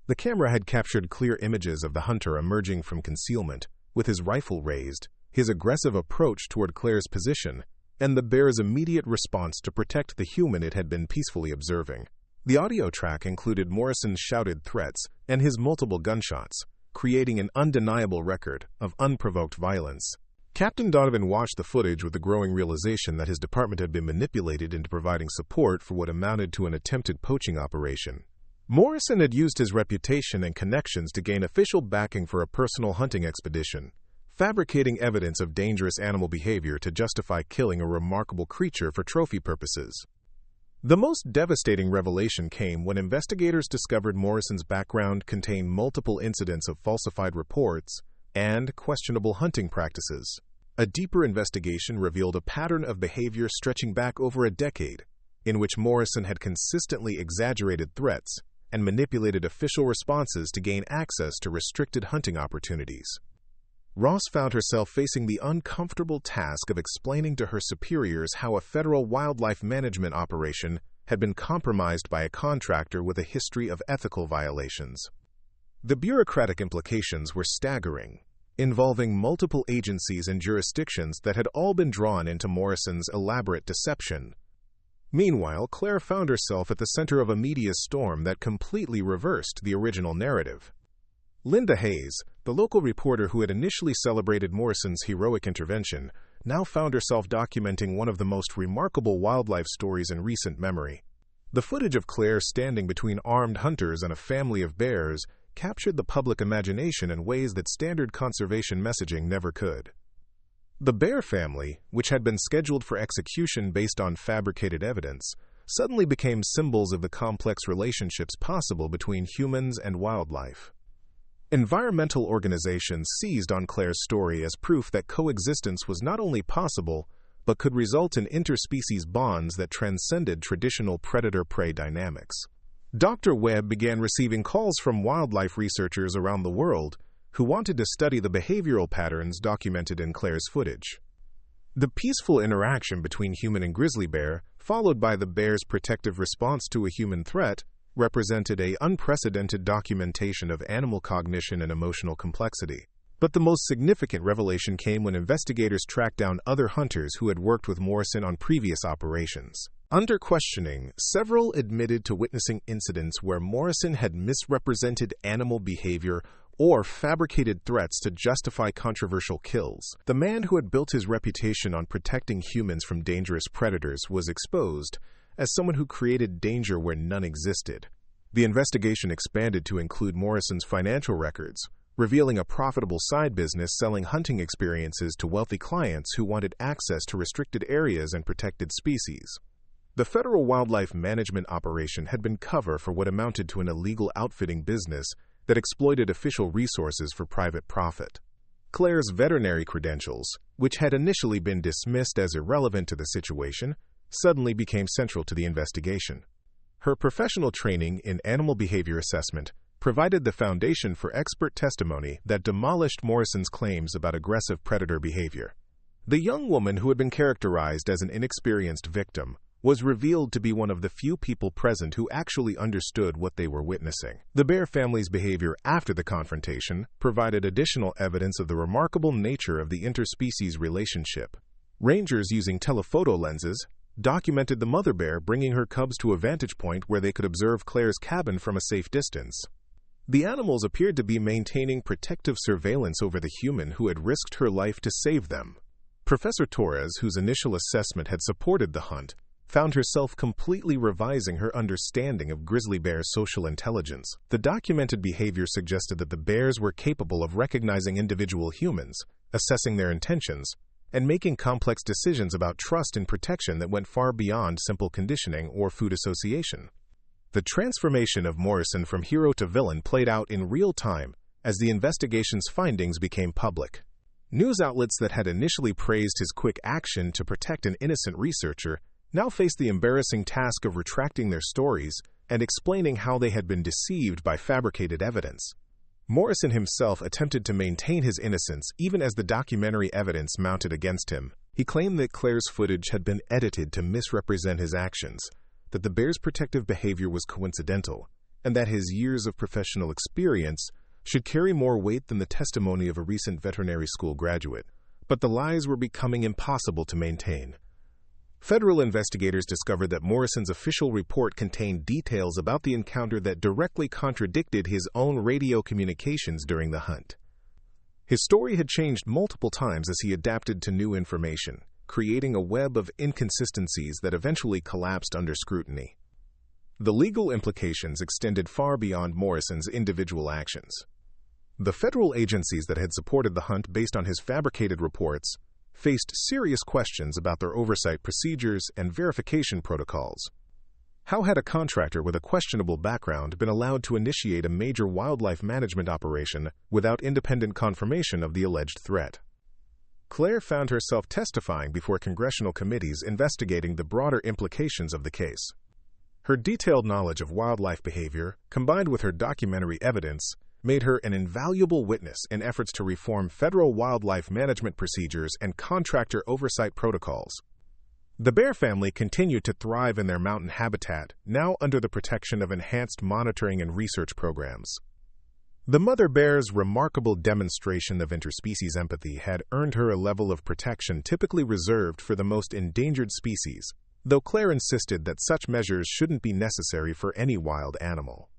The camera had captured clear images of the hunter emerging from concealment, with his rifle raised, his aggressive approach toward Claire's position, and the bear's immediate response to protect the human it had been peacefully observing. The audio track included Morrison's shouted threats and his multiple gunshots, creating an undeniable record of unprovoked violence. Captain Donovan watched the footage with the growing realization that his department had been manipulated into providing support for what amounted to an attempted poaching operation. Morrison had used his reputation and connections to gain official backing for a personal hunting expedition, fabricating evidence of dangerous animal behavior to justify killing a remarkable creature for trophy purposes. The most devastating revelation came when investigators discovered Morrison's background contained multiple incidents of falsified reports and questionable hunting practices. A deeper investigation revealed a pattern of behavior stretching back over a decade, in which Morrison had consistently exaggerated threats and manipulated official responses to gain access to restricted hunting opportunities. Ross found herself facing the uncomfortable task of explaining to her superiors how a federal wildlife management operation had been compromised by a contractor with a history of ethical violations. The bureaucratic implications were staggering, involving multiple agencies and jurisdictions that had all been drawn into Morrison's elaborate deception. Meanwhile, Claire found herself at the center of a media storm that completely reversed the original narrative. Linda Hayes, the local reporter who had initially celebrated Morrison's heroic intervention, now found herself documenting one of the most remarkable wildlife stories in recent memory. The footage of Claire standing between armed hunters and a family of bears captured the public imagination in ways that standard conservation messaging never could. The bear family, which had been scheduled for execution based on fabricated evidence, suddenly became symbols of the complex relationships possible between humans and wildlife. Environmental organizations seized on Claire's story as proof that coexistence was not only possible, but could result in interspecies bonds that transcended traditional predator-prey dynamics. Dr. Webb began receiving calls from wildlife researchers around the world who wanted to study the behavioral patterns documented in Claire's footage. The peaceful interaction between human and grizzly bear, followed by the bear's protective response to a human threat, represented an unprecedented documentation of animal cognition and emotional complexity. But the most significant revelation came when investigators tracked down other hunters who had worked with Morrison on previous operations. Under questioning, several admitted to witnessing incidents where Morrison had misrepresented animal behavior or fabricated threats to justify controversial kills. The man who had built his reputation on protecting humans from dangerous predators was exposed as someone who created danger where none existed. The investigation expanded to include Morrison's financial records, revealing a profitable side business selling hunting experiences to wealthy clients who wanted access to restricted areas and protected species. The federal wildlife management operation had been cover for what amounted to an illegal outfitting business that exploited official resources for private profit. Claire's veterinary credentials, which had initially been dismissed as irrelevant to the situation, suddenly became central to the investigation. Her professional training in animal behavior assessment provided the foundation for expert testimony that demolished Morrison's claims about aggressive predator behavior. The young woman who had been characterized as an inexperienced victim was revealed to be one of the few people present who actually understood what they were witnessing. The bear family's behavior after the confrontation provided additional evidence of the remarkable nature of the interspecies relationship. Rangers using telephoto lenses documented the mother bear bringing her cubs to a vantage point where they could observe Claire's cabin from a safe distance. The animals appeared to be maintaining protective surveillance over the human who had risked her life to save them. Professor Torres, whose initial assessment had supported the hunt, found herself completely revising her understanding of grizzly bears' social intelligence. The documented behavior suggested that the bears were capable of recognizing individual humans, assessing their intentions, and making complex decisions about trust and protection that went far beyond simple conditioning or food association. The transformation of Morrison from hero to villain played out in real time as the investigation's findings became public. News outlets that had initially praised his quick action to protect an innocent researcher now faced the embarrassing task of retracting their stories and explaining how they had been deceived by fabricated evidence. Morrison himself attempted to maintain his innocence even as the documentary evidence mounted against him. He claimed that Claire's footage had been edited to misrepresent his actions, that the bear's protective behavior was coincidental, and that his years of professional experience should carry more weight than the testimony of a recent veterinary school graduate. But the lies were becoming impossible to maintain. Federal investigators discovered that Morrison's official report contained details about the encounter that directly contradicted his own radio communications during the hunt. His story had changed multiple times as he adapted to new information, creating a web of inconsistencies that eventually collapsed under scrutiny. The legal implications extended far beyond Morrison's individual actions. The federal agencies that had supported the hunt based on his fabricated reports faced serious questions about their oversight procedures and verification protocols. How had a contractor with a questionable background been allowed to initiate a major wildlife management operation without independent confirmation of the alleged threat? Claire found herself testifying before congressional committees investigating the broader implications of the case. Her detailed knowledge of wildlife behavior, combined with her documentary evidence, made her an invaluable witness in efforts to reform federal wildlife management procedures and contractor oversight protocols. The bear family continued to thrive in their mountain habitat, now under the protection of enhanced monitoring and research programs. The mother bear's remarkable demonstration of interspecies empathy had earned her a level of protection typically reserved for the most endangered species, though Claire insisted that such measures shouldn't be necessary for any wild animal.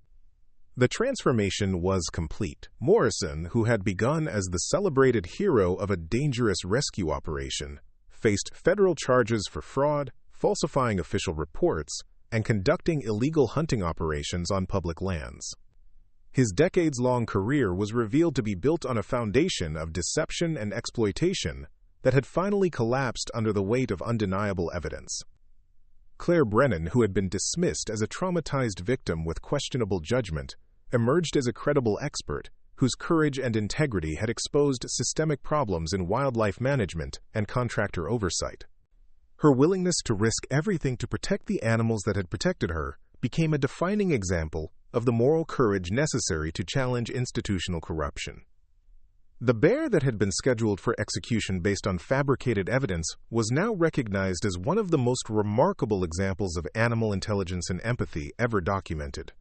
The transformation was complete. Morrison, who had begun as the celebrated hero of a dangerous rescue operation, faced federal charges for fraud, falsifying official reports, and conducting illegal hunting operations on public lands. His decades-long career was revealed to be built on a foundation of deception and exploitation that had finally collapsed under the weight of undeniable evidence. Claire Brennan, who had been dismissed as a traumatized victim with questionable judgment, emerged as a credible expert whose courage and integrity had exposed systemic problems in wildlife management and contractor oversight. Her willingness to risk everything to protect the animals that had protected her became a defining example of the moral courage necessary to challenge institutional corruption. The bear that had been scheduled for execution based on fabricated evidence was now recognized as one of the most remarkable examples of animal intelligence and empathy ever documented.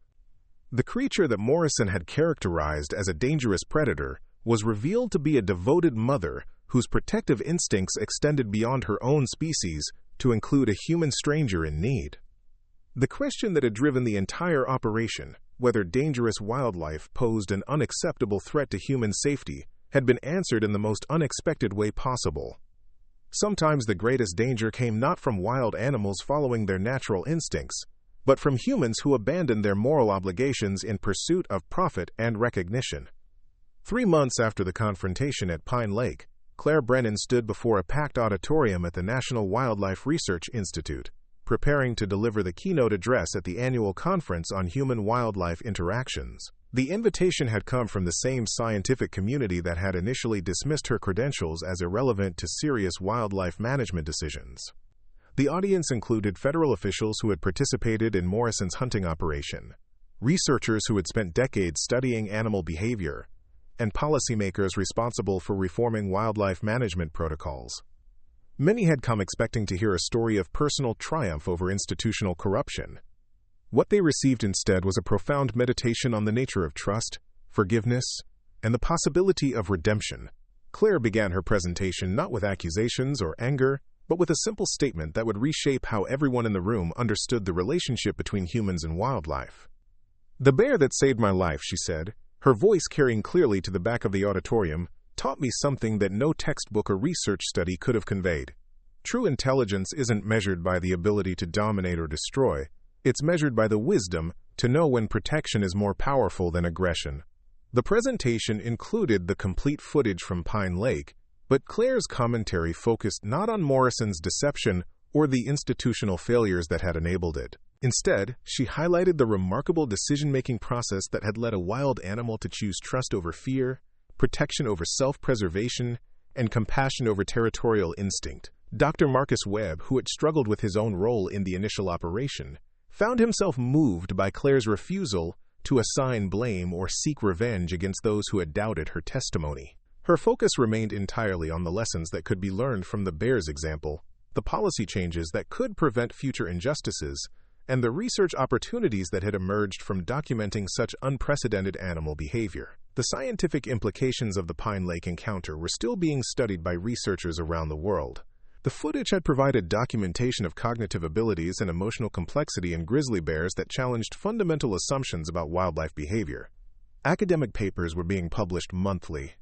The creature that Morrison had characterized as a dangerous predator was revealed to be a devoted mother whose protective instincts extended beyond her own species to include a human stranger in need. The question that had driven the entire operation, whether dangerous wildlife posed an unacceptable threat to human safety, had been answered in the most unexpected way possible. Sometimes the greatest danger came not from wild animals following their natural instincts, but from humans who abandoned their moral obligations in pursuit of profit and recognition. 3 months after the confrontation at Pine Lake, Claire Brennan stood before a packed auditorium at the National Wildlife Research Institute, preparing to deliver the keynote address at the annual Conference on Human-Wildlife Interactions. The invitation had come from the same scientific community that had initially dismissed her credentials as irrelevant to serious wildlife management decisions. The audience included federal officials who had participated in Morrison's hunting operation, researchers who had spent decades studying animal behavior, and policymakers responsible for reforming wildlife management protocols. Many had come expecting to hear a story of personal triumph over institutional corruption. What they received instead was a profound meditation on the nature of trust, forgiveness, and the possibility of redemption. Claire began her presentation not with accusations or anger, but with a simple statement that would reshape how everyone in the room understood the relationship between humans and wildlife. "The bear that saved my life," she said, her voice carrying clearly to the back of the auditorium, "taught me something that no textbook or research study could have conveyed. True intelligence isn't measured by the ability to dominate or destroy. It's measured by the wisdom to know when protection is more powerful than aggression." The presentation included the complete footage from Pine Lake, but Claire's commentary focused not on Morrison's deception or the institutional failures that had enabled it. Instead, she highlighted the remarkable decision-making process that had led a wild animal to choose trust over fear, protection over self-preservation, and compassion over territorial instinct. Dr. Marcus Webb, who had struggled with his own role in the initial operation, found himself moved by Claire's refusal to assign blame or seek revenge against those who had doubted her testimony. Her focus remained entirely on the lessons that could be learned from the bear's example, the policy changes that could prevent future injustices, and the research opportunities that had emerged from documenting such unprecedented animal behavior. The scientific implications of the Pine Lake encounter were still being studied by researchers around the world. The footage had provided documentation of cognitive abilities and emotional complexity in grizzly bears that challenged fundamental assumptions about wildlife behavior. Academic papers were being published monthly,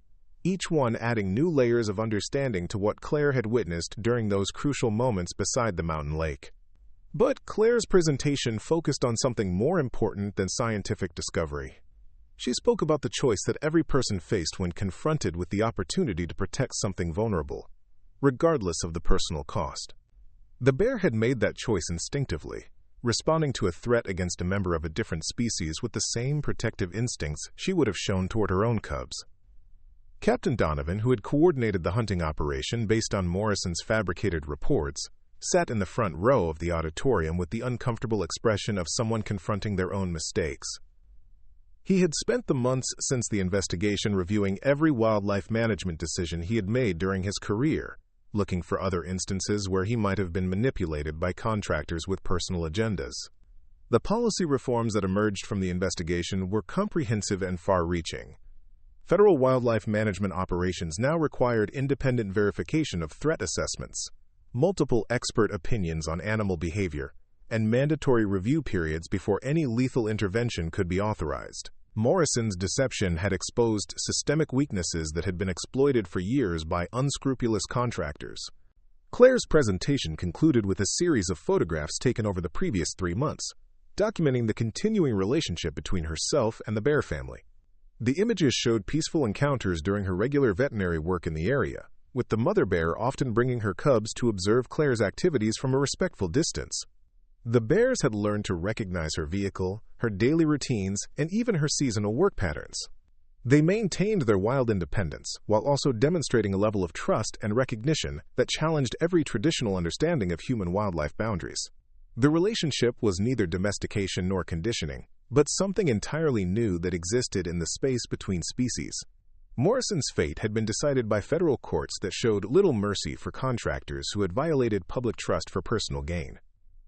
each one adding new layers of understanding to what Claire had witnessed during those crucial moments beside the mountain lake. But Claire's presentation focused on something more important than scientific discovery. She spoke about the choice that every person faced when confronted with the opportunity to protect something vulnerable, regardless of the personal cost. The bear had made that choice instinctively, responding to a threat against a member of a different species with the same protective instincts she would have shown toward her own cubs. Captain Donovan, who had coordinated the hunting operation based on Morrison's fabricated reports, sat in the front row of the auditorium with the uncomfortable expression of someone confronting their own mistakes. He had spent the months since the investigation reviewing every wildlife management decision he had made during his career, looking for other instances where he might have been manipulated by contractors with personal agendas. The policy reforms that emerged from the investigation were comprehensive and far-reaching. Federal wildlife management operations now required independent verification of threat assessments, multiple expert opinions on animal behavior, and mandatory review periods before any lethal intervention could be authorized. Morrison's deception had exposed systemic weaknesses that had been exploited for years by unscrupulous contractors. Claire's presentation concluded with a series of photographs taken over the previous 3 months, documenting the continuing relationship between herself and the bear family. The images showed peaceful encounters during her regular veterinary work in the area, with the mother bear often bringing her cubs to observe Claire's activities from a respectful distance. The bears had learned to recognize her vehicle, her daily routines, and even her seasonal work patterns. They maintained their wild independence, while also demonstrating a level of trust and recognition that challenged every traditional understanding of human-wildlife boundaries. The relationship was neither domestication nor conditioning, but something entirely new that existed in the space between species. Morrison's fate had been decided by federal courts that showed little mercy for contractors who had violated public trust for personal gain.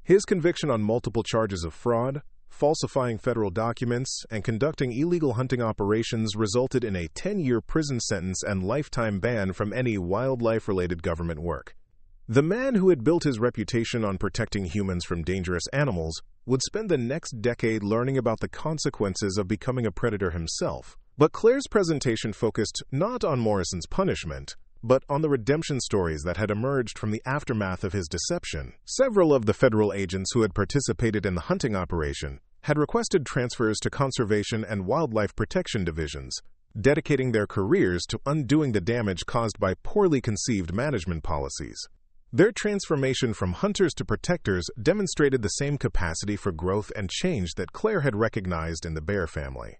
His conviction on multiple charges of fraud, falsifying federal documents, and conducting illegal hunting operations resulted in a 10-year prison sentence and lifetime ban from any wildlife-related government work. The man who had built his reputation on protecting humans from dangerous animals would spend the next decade learning about the consequences of becoming a predator himself. But Claire's presentation focused not on Morrison's punishment, but on the redemption stories that had emerged from the aftermath of his deception. Several of the federal agents who had participated in the hunting operation had requested transfers to conservation and wildlife protection divisions, dedicating their careers to undoing the damage caused by poorly conceived management policies. Their transformation from hunters to protectors demonstrated the same capacity for growth and change that Claire had recognized in the bear family.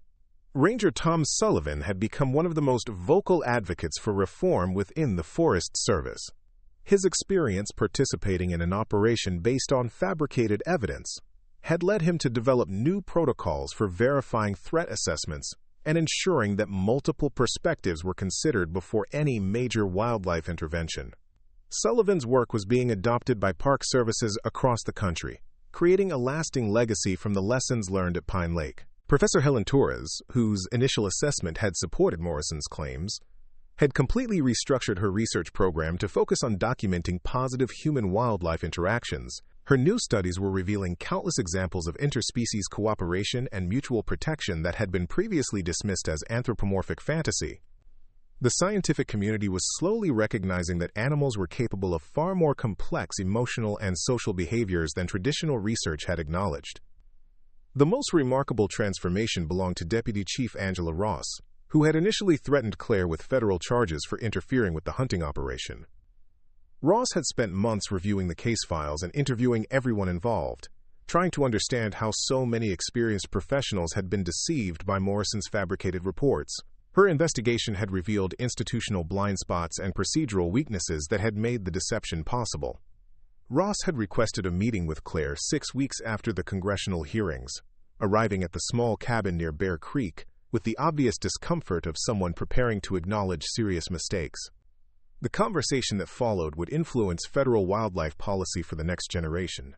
Ranger Tom Sullivan had become one of the most vocal advocates for reform within the Forest Service. His experience participating in an operation based on fabricated evidence had led him to develop new protocols for verifying threat assessments and ensuring that multiple perspectives were considered before any major wildlife intervention. Sullivan's work was being adopted by park services across the country, creating a lasting legacy from the lessons learned at Pine Lake. Professor Helen Torres, whose initial assessment had supported Morrison's claims, had completely restructured her research program to focus on documenting positive human-wildlife interactions. Her new studies were revealing countless examples of interspecies cooperation and mutual protection that had been previously dismissed as anthropomorphic fantasy. The scientific community was slowly recognizing that animals were capable of far more complex emotional and social behaviors than traditional research had acknowledged. The most remarkable transformation belonged to Deputy Chief Angela Ross, who had initially threatened Claire with federal charges for interfering with the hunting operation. Ross had spent months reviewing the case files and interviewing everyone involved, trying to understand how so many experienced professionals had been deceived by Morrison's fabricated reports. Her investigation had revealed institutional blind spots and procedural weaknesses that had made the deception possible. Ross had requested a meeting with Claire 6 weeks after the congressional hearings, arriving at the small cabin near Bear Creek with the obvious discomfort of someone preparing to acknowledge serious mistakes. The conversation that followed would influence federal wildlife policy for the next generation.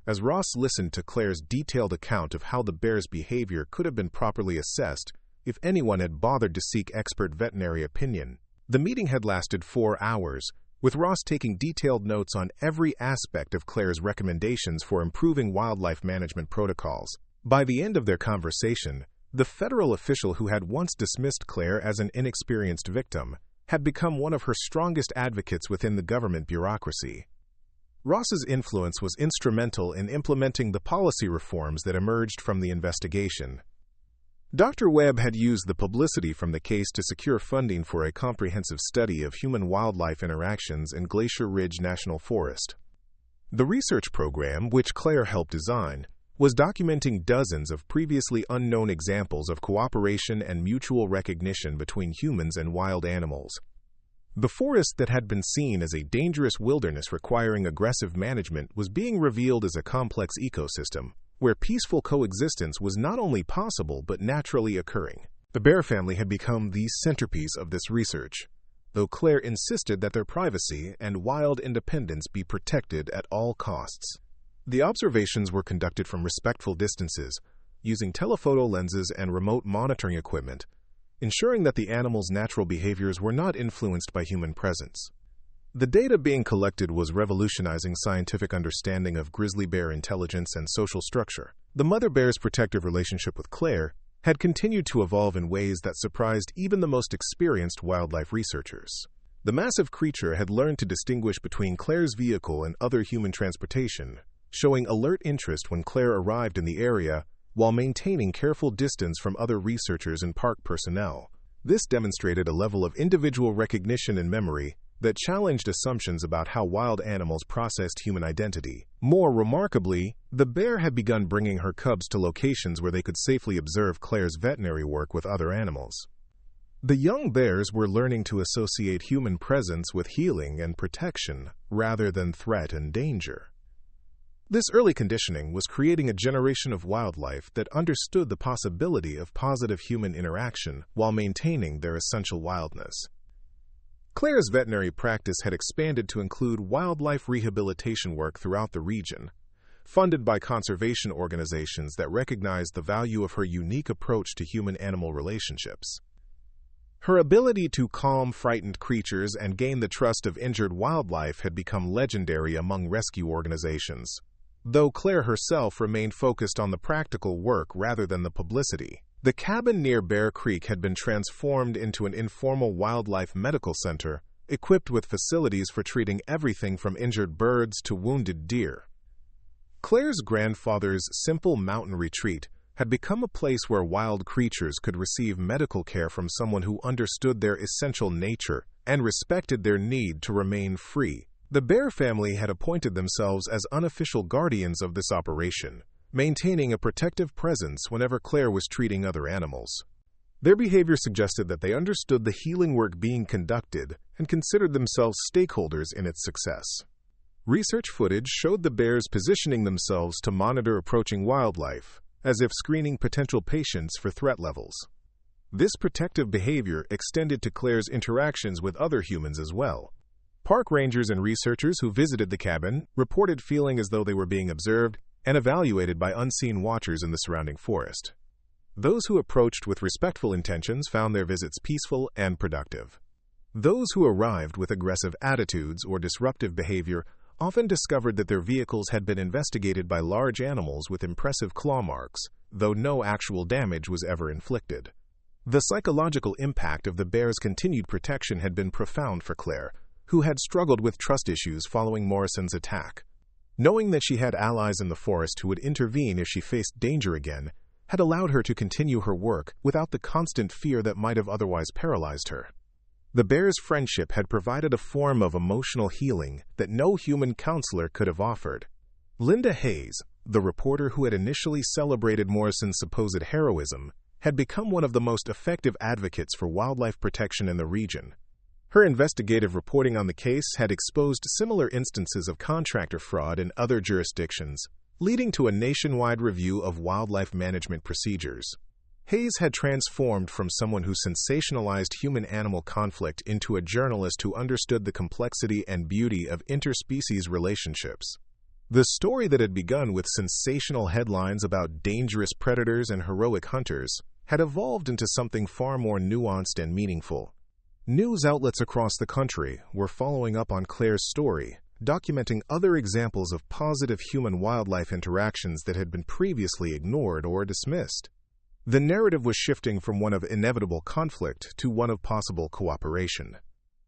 As Ross listened to Claire's detailed account of how the bear's behavior could have been properly assessed if anyone had bothered to seek expert veterinary opinion, the meeting had lasted 4 hours, with Ross taking detailed notes on every aspect of Claire's recommendations for improving wildlife management protocols. By the end of their conversation, the federal official who had once dismissed Claire as an inexperienced victim had become one of her strongest advocates within the government bureaucracy. Ross's influence was instrumental in implementing the policy reforms that emerged from the investigation. Dr. Webb had used the publicity from the case to secure funding for a comprehensive study of human-wildlife interactions in Glacier Ridge National Forest. The research program, which Claire helped design, was documenting dozens of previously unknown examples of cooperation and mutual recognition between humans and wild animals. The forest that had been seen as a dangerous wilderness requiring aggressive management was being revealed as a complex ecosystem, where peaceful coexistence was not only possible but naturally occurring. The bear family had become the centerpiece of this research, though Claire insisted that their privacy and wild independence be protected at all costs. The observations were conducted from respectful distances, using telephoto lenses and remote monitoring equipment, ensuring that the animals' natural behaviors were not influenced by human presence. The data being collected was revolutionizing scientific understanding of grizzly bear intelligence and social structure. The mother bear's protective relationship with Claire had continued to evolve in ways that surprised even the most experienced wildlife researchers. The massive creature had learned to distinguish between Claire's vehicle and other human transportation, showing alert interest when Claire arrived in the area while maintaining careful distance from other researchers and park personnel. This demonstrated a level of individual recognition and memory that challenged assumptions about how wild animals processed human identity. More remarkably, the bear had begun bringing her cubs to locations where they could safely observe Claire's veterinary work with other animals. The young bears were learning to associate human presence with healing and protection rather than threat and danger. This early conditioning was creating a generation of wildlife that understood the possibility of positive human interaction while maintaining their essential wildness. Claire's veterinary practice had expanded to include wildlife rehabilitation work throughout the region, funded by conservation organizations that recognized the value of her unique approach to human-animal relationships. Her ability to calm frightened creatures and gain the trust of injured wildlife had become legendary among rescue organizations, though Claire herself remained focused on the practical work rather than the publicity. The cabin near Bear Creek had been transformed into an informal wildlife medical center, equipped with facilities for treating everything from injured birds to wounded deer. Claire's grandfather's simple mountain retreat had become a place where wild creatures could receive medical care from someone who understood their essential nature and respected their need to remain free. The Bear family had appointed themselves as unofficial guardians of this operation, maintaining a protective presence whenever Claire was treating other animals. Their behavior suggested that they understood the healing work being conducted and considered themselves stakeholders in its success. Research footage showed the bears positioning themselves to monitor approaching wildlife, as if screening potential patients for threat levels. This protective behavior extended to Claire's interactions with other humans as well. Park rangers and researchers who visited the cabin reported feeling as though they were being observed and evaluated by unseen watchers in the surrounding forest. Those who approached with respectful intentions found their visits peaceful and productive. Those who arrived with aggressive attitudes or disruptive behavior often discovered that their vehicles had been investigated by large animals with impressive claw marks, though no actual damage was ever inflicted. The psychological impact of the bear's continued protection had been profound for Claire, who had struggled with trust issues following Morrison's attack. Knowing that she had allies in the forest who would intervene if she faced danger again, had allowed her to continue her work without the constant fear that might have otherwise paralyzed her. The bear's friendship had provided a form of emotional healing that no human counselor could have offered. Linda Hayes, the reporter who had initially celebrated Morrison's supposed heroism, had become one of the most effective advocates for wildlife protection in the region. Her investigative reporting on the case had exposed similar instances of contractor fraud in other jurisdictions, leading to a nationwide review of wildlife management procedures. Hayes had transformed from someone who sensationalized human-animal conflict into a journalist who understood the complexity and beauty of interspecies relationships. The story that had begun with sensational headlines about dangerous predators and heroic hunters had evolved into something far more nuanced and meaningful. News outlets across the country were following up on Claire's story, documenting other examples of positive human-wildlife interactions that had been previously ignored or dismissed. The narrative was shifting from one of inevitable conflict to one of possible cooperation.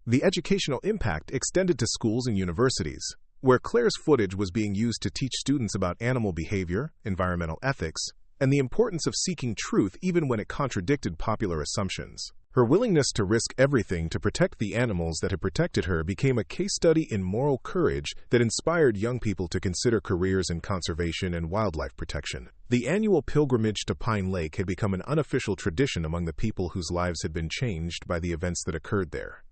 The educational impact extended to schools and universities, where Claire's footage was being used to teach students about animal behavior, environmental ethics, and the importance of seeking truth even when it contradicted popular assumptions. Her willingness to risk everything to protect the animals that had protected her became a case study in moral courage that inspired young people to consider careers in conservation and wildlife protection. The annual pilgrimage to Pine Lake had become an unofficial tradition among the people whose lives had been changed by the events that occurred there.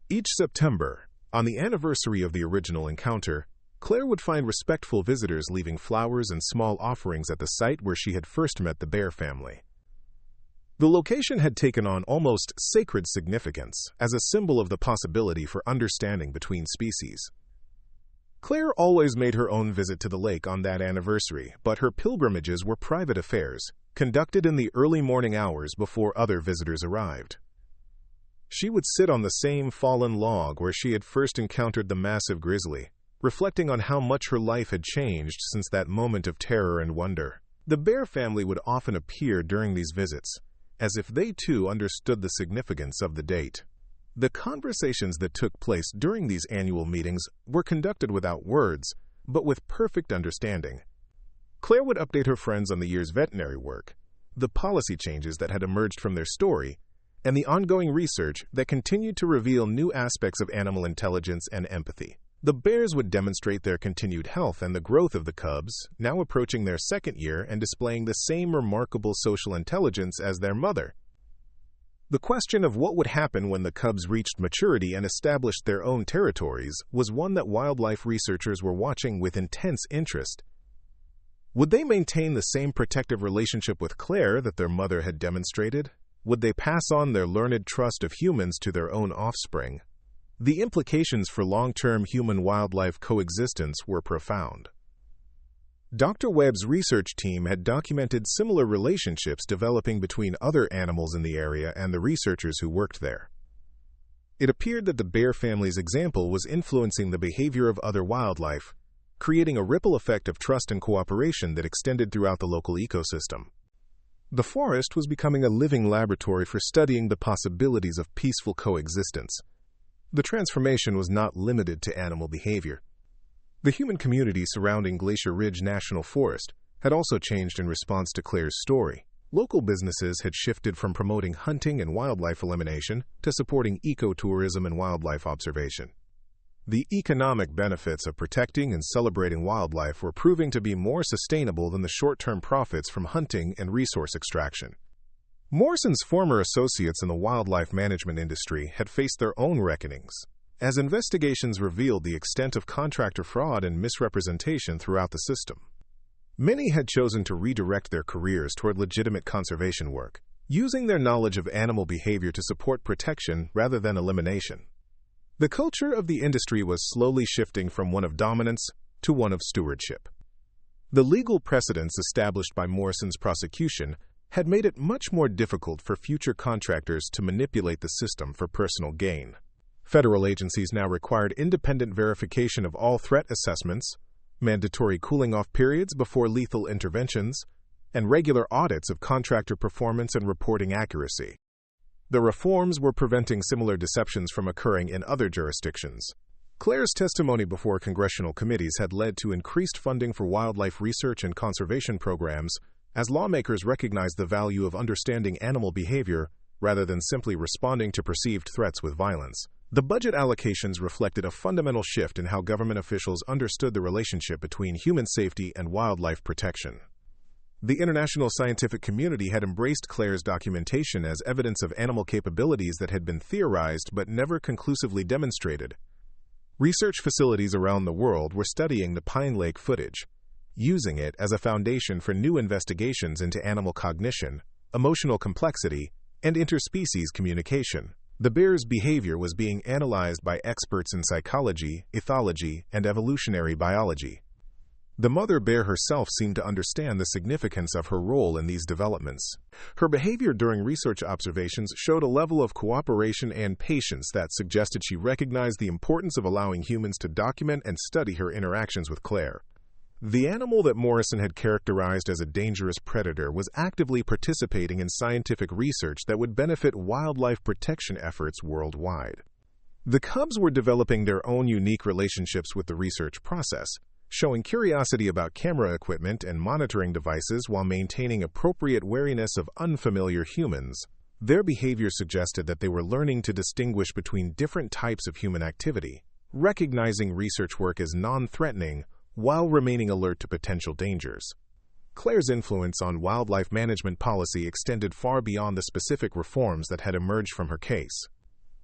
Each September, on the anniversary of the original encounter, Claire would find respectful visitors leaving flowers and small offerings at the site where she had first met the bear family. The location had taken on almost sacred significance as a symbol of the possibility for understanding between species. Claire always made her own visit to the lake on that anniversary, but her pilgrimages were private affairs, conducted in the early morning hours before other visitors arrived. She would sit on the same fallen log where she had first encountered the massive grizzly, reflecting on how much her life had changed since that moment of terror and wonder. The bear family would often appear during these visits, as if they too understood the significance of the date. The conversations that took place during these annual meetings were conducted without words, but with perfect understanding. Claire would update her friends on the year's veterinary work, the policy changes that had emerged from their story, and the ongoing research that continued to reveal new aspects of animal intelligence and empathy. The bears would demonstrate their continued health and the growth of the cubs, now approaching their second year and displaying the same remarkable social intelligence as their mother. The question of what would happen when the cubs reached maturity and established their own territories was one that wildlife researchers were watching with intense interest. Would they maintain the same protective relationship with Claire that their mother had demonstrated? Would they pass on their learned trust of humans to their own offspring? The implications for long-term human-wildlife coexistence were profound. Dr. Webb's research team had documented similar relationships developing between other animals in the area and the researchers who worked there. It appeared that the bear family's example was influencing the behavior of other wildlife, creating a ripple effect of trust and cooperation that extended throughout the local ecosystem. The forest was becoming a living laboratory for studying the possibilities of peaceful coexistence. The transformation was not limited to animal behavior. The human community surrounding Glacier Ridge National Forest had also changed in response to Claire's story. Local businesses had shifted from promoting hunting and wildlife elimination to supporting ecotourism and wildlife observation. The economic benefits of protecting and celebrating wildlife were proving to be more sustainable than the short-term profits from hunting and resource extraction. Morrison's former associates in the wildlife management industry had faced their own reckonings, as investigations revealed the extent of contractor fraud and misrepresentation throughout the system. Many had chosen to redirect their careers toward legitimate conservation work, using their knowledge of animal behavior to support protection rather than elimination. The culture of the industry was slowly shifting from one of dominance to one of stewardship. The legal precedents established by Morrison's prosecution had made it much more difficult for future contractors to manipulate the system for personal gain. Federal agencies now required independent verification of all threat assessments, mandatory cooling-off periods before lethal interventions, and regular audits of contractor performance and reporting accuracy. The reforms were preventing similar deceptions from occurring in other jurisdictions. Claire's testimony before congressional committees had led to increased funding for wildlife research and conservation programs, as lawmakers recognized the value of understanding animal behavior rather than simply responding to perceived threats with violence. The budget allocations reflected a fundamental shift in how government officials understood the relationship between human safety and wildlife protection. The international scientific community had embraced Claire's documentation as evidence of animal capabilities that had been theorized but never conclusively demonstrated. Research facilities around the world were studying the Pine Lake footage, using it as a foundation for new investigations into animal cognition, emotional complexity, and interspecies communication. The bear's behavior was being analyzed by experts in psychology, ethology, and evolutionary biology. The mother bear herself seemed to understand the significance of her role in these developments. Her behavior during research observations showed a level of cooperation and patience that suggested she recognized the importance of allowing humans to document and study her interactions with Claire. The animal that Morrison had characterized as a dangerous predator was actively participating in scientific research that would benefit wildlife protection efforts worldwide. The cubs were developing their own unique relationships with the research process, showing curiosity about camera equipment and monitoring devices while maintaining appropriate wariness of unfamiliar humans. Their behavior suggested that they were learning to distinguish between different types of human activity, recognizing research work as non-threatening while remaining alert to potential dangers. Claire's influence on wildlife management policy extended far beyond the specific reforms that had emerged from her case.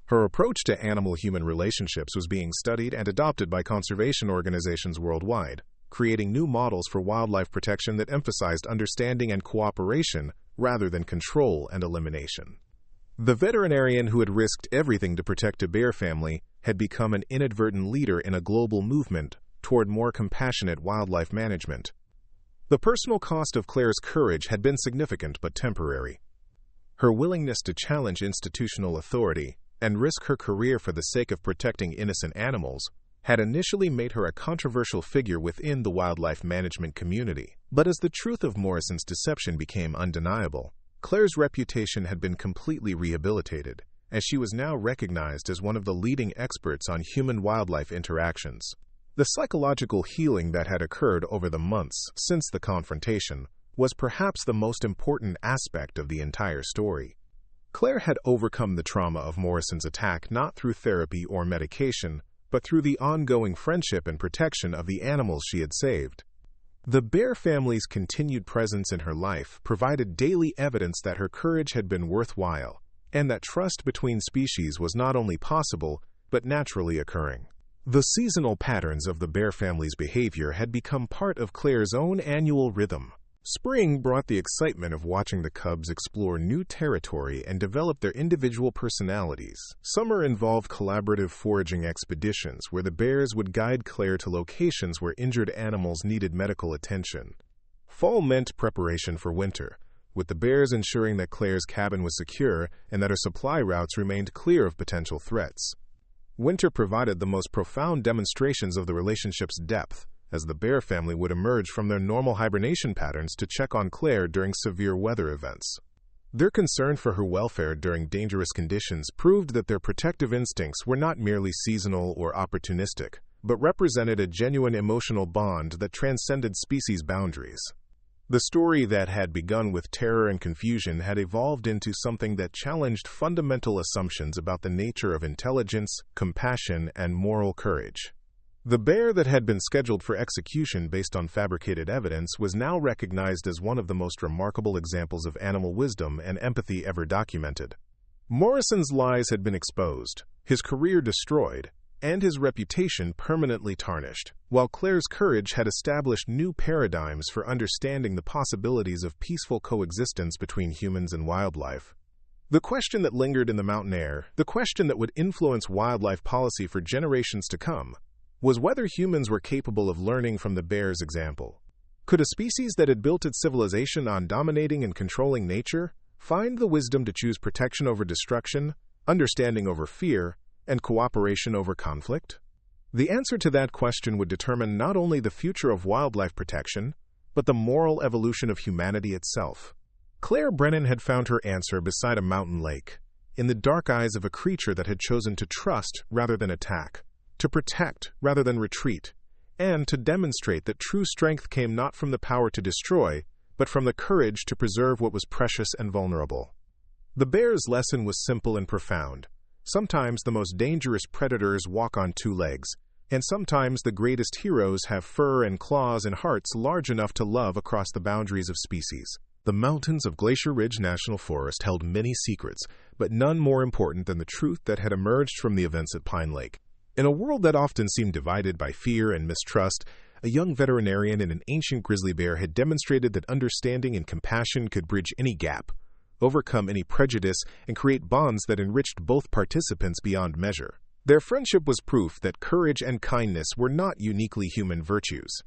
Her approach to animal-human relationships was being studied and adopted by conservation organizations worldwide, creating new models for wildlife protection that emphasized understanding and cooperation rather than control and elimination. The veterinarian who had risked everything to protect a bear family had become an inadvertent leader in a global movement toward more compassionate wildlife management. The personal cost of Claire's courage had been significant but temporary. Her willingness to challenge institutional authority and risk her career for the sake of protecting innocent animals, had initially made her a controversial figure within the wildlife management community. But as the truth of Morrison's deception became undeniable, Claire's reputation had been completely rehabilitated, as she was now recognized as one of the leading experts on human-wildlife interactions. The psychological healing that had occurred over the months since the confrontation was perhaps the most important aspect of the entire story. Claire had overcome the trauma of Morrison's attack not through therapy or medication, but through the ongoing friendship and protection of the animals she had saved. The bear family's continued presence in her life provided daily evidence that her courage had been worthwhile, and that trust between species was not only possible, but naturally occurring. The seasonal patterns of the bear family's behavior had become part of Claire's own annual rhythm. Spring brought the excitement of watching the cubs explore new territory and develop their individual personalities. Summer involved collaborative foraging expeditions where the bears would guide Claire to locations where injured animals needed medical attention. Fall meant preparation for winter, with the bears ensuring that Claire's cabin was secure and that her supply routes remained clear of potential threats. Winter provided the most profound demonstrations of the relationship's depth, as the bear family would emerge from their normal hibernation patterns to check on Claire during severe weather events. Their concern for her welfare during dangerous conditions proved that their protective instincts were not merely seasonal or opportunistic, but represented a genuine emotional bond that transcended species boundaries. The story that had begun with terror and confusion had evolved into something that challenged fundamental assumptions about the nature of intelligence, compassion, and moral courage. The bear that had been scheduled for execution based on fabricated evidence was now recognized as one of the most remarkable examples of animal wisdom and empathy ever documented. Morrison's lies had been exposed, his career destroyed, and his reputation permanently tarnished, while Claire's courage had established new paradigms for understanding the possibilities of peaceful coexistence between humans and wildlife. The question that lingered in the mountain air, the question that would influence wildlife policy for generations to come, was whether humans were capable of learning from the bear's example. Could a species that had built its civilization on dominating and controlling nature find the wisdom to choose protection over destruction, understanding over fear, and cooperation over conflict? The answer to that question would determine not only the future of wildlife protection, but the moral evolution of humanity itself. Claire Brennan had found her answer beside a mountain lake, in the dark eyes of a creature that had chosen to trust rather than attack, to protect rather than retreat, and to demonstrate that true strength came not from the power to destroy, but from the courage to preserve what was precious and vulnerable. The bear's lesson was simple and profound. Sometimes the most dangerous predators walk on two legs, and sometimes the greatest heroes have fur and claws and hearts large enough to love across the boundaries of species. The mountains of Glacier Ridge National Forest held many secrets, but none more important than the truth that had emerged from the events at Pine Lake. In a world that often seemed divided by fear and mistrust, a young veterinarian and an ancient grizzly bear had demonstrated that understanding and compassion could bridge any gap, overcome any prejudice, and create bonds that enriched both participants beyond measure. Their friendship was proof that courage and kindness were not uniquely human virtues,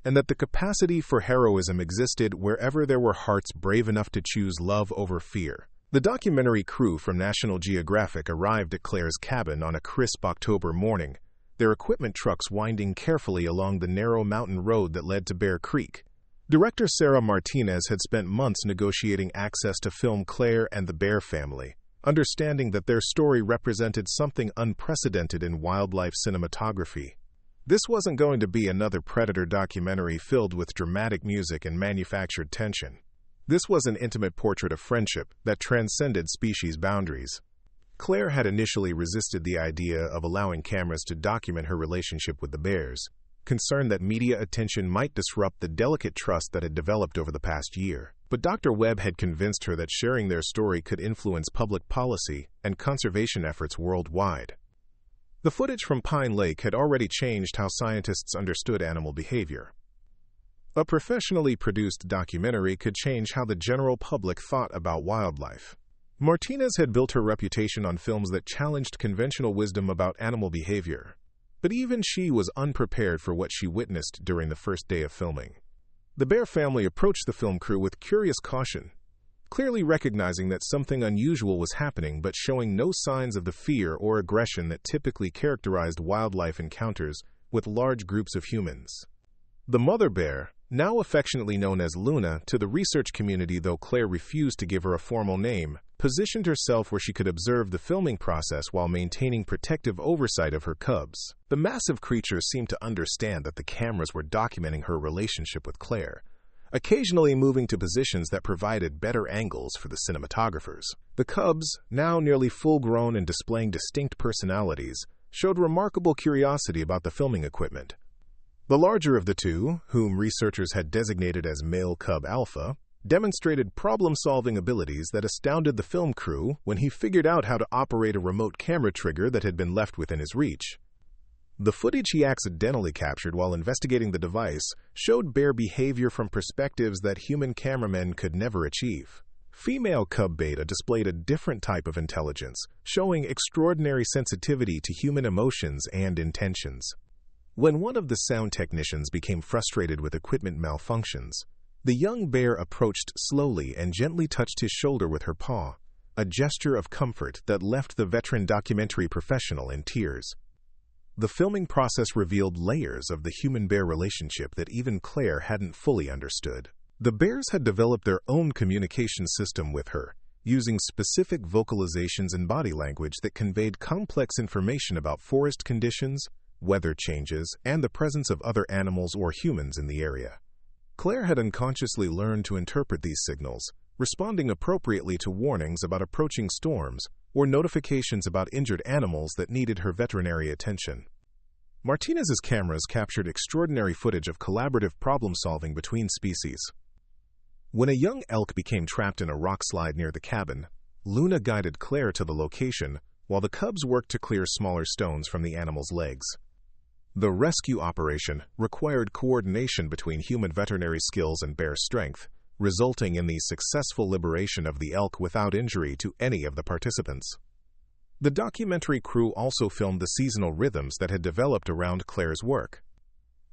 and that the capacity for heroism existed wherever there were hearts brave enough to choose love over fear. The documentary crew from National Geographic arrived at Claire's cabin on a crisp October morning, their equipment trucks winding carefully along the narrow mountain road that led to Bear Creek. Director Sarah Martinez had spent months negotiating access to film Claire and the Bear family, understanding that their story represented something unprecedented in wildlife cinematography. This wasn't going to be another Predator documentary filled with dramatic music and manufactured tension. This was an intimate portrait of friendship that transcended species boundaries. Claire had initially resisted the idea of allowing cameras to document her relationship with the bears, concerned that media attention might disrupt the delicate trust that had developed over the past year. But Dr. Webb had convinced her that sharing their story could influence public policy and conservation efforts worldwide. The footage from Pine Lake had already changed how scientists understood animal behavior. A professionally produced documentary could change how the general public thought about wildlife. Martinez had built her reputation on films that challenged conventional wisdom about animal behavior, but even she was unprepared for what she witnessed during the first day of filming. The Bear family approached the film crew with curious caution. clearly recognizing that something unusual was happening but showing no signs of the fear or aggression that typically characterized wildlife encounters with large groups of humans. The mother bear, now affectionately known as Luna to the research community though Claire refused to give her a formal name, positioned herself where she could observe the filming process while maintaining protective oversight of her cubs. The massive creature seemed to understand that the cameras were documenting her relationship with Claire, occasionally moving to positions that provided better angles for the cinematographers. The cubs, now nearly full-grown and displaying distinct personalities, showed remarkable curiosity about the filming equipment. The larger of the two, whom researchers had designated as male cub alpha, demonstrated problem-solving abilities that astounded the film crew when he figured out how to operate a remote camera trigger that had been left within his reach. The footage he accidentally captured while investigating the device showed bear behavior from perspectives that human cameramen could never achieve. Female cub beta displayed a different type of intelligence, showing extraordinary sensitivity to human emotions and intentions. When one of the sound technicians became frustrated with equipment malfunctions, the young bear approached slowly and gently touched his shoulder with her paw, a gesture of comfort that left the veteran documentary professional in tears. The filming process revealed layers of the human-bear relationship that even Claire hadn't fully understood. The bears had developed their own communication system with her, using specific vocalizations and body language that conveyed complex information about forest conditions, weather changes, and the presence of other animals or humans in the area. Claire had unconsciously learned to interpret these signals, responding appropriately to warnings about approaching storms or notifications about injured animals that needed her veterinary attention. Martinez's cameras captured extraordinary footage of collaborative problem-solving between species. When a young elk became trapped in a rock slide near the cabin, Luna guided Claire to the location while the cubs worked to clear smaller stones from the animal's legs. The rescue operation required coordination between human veterinary skills and bear strength, resulting in the successful liberation of the elk without injury to any of the participants. The documentary crew also filmed the seasonal rhythms that had developed around Claire's work.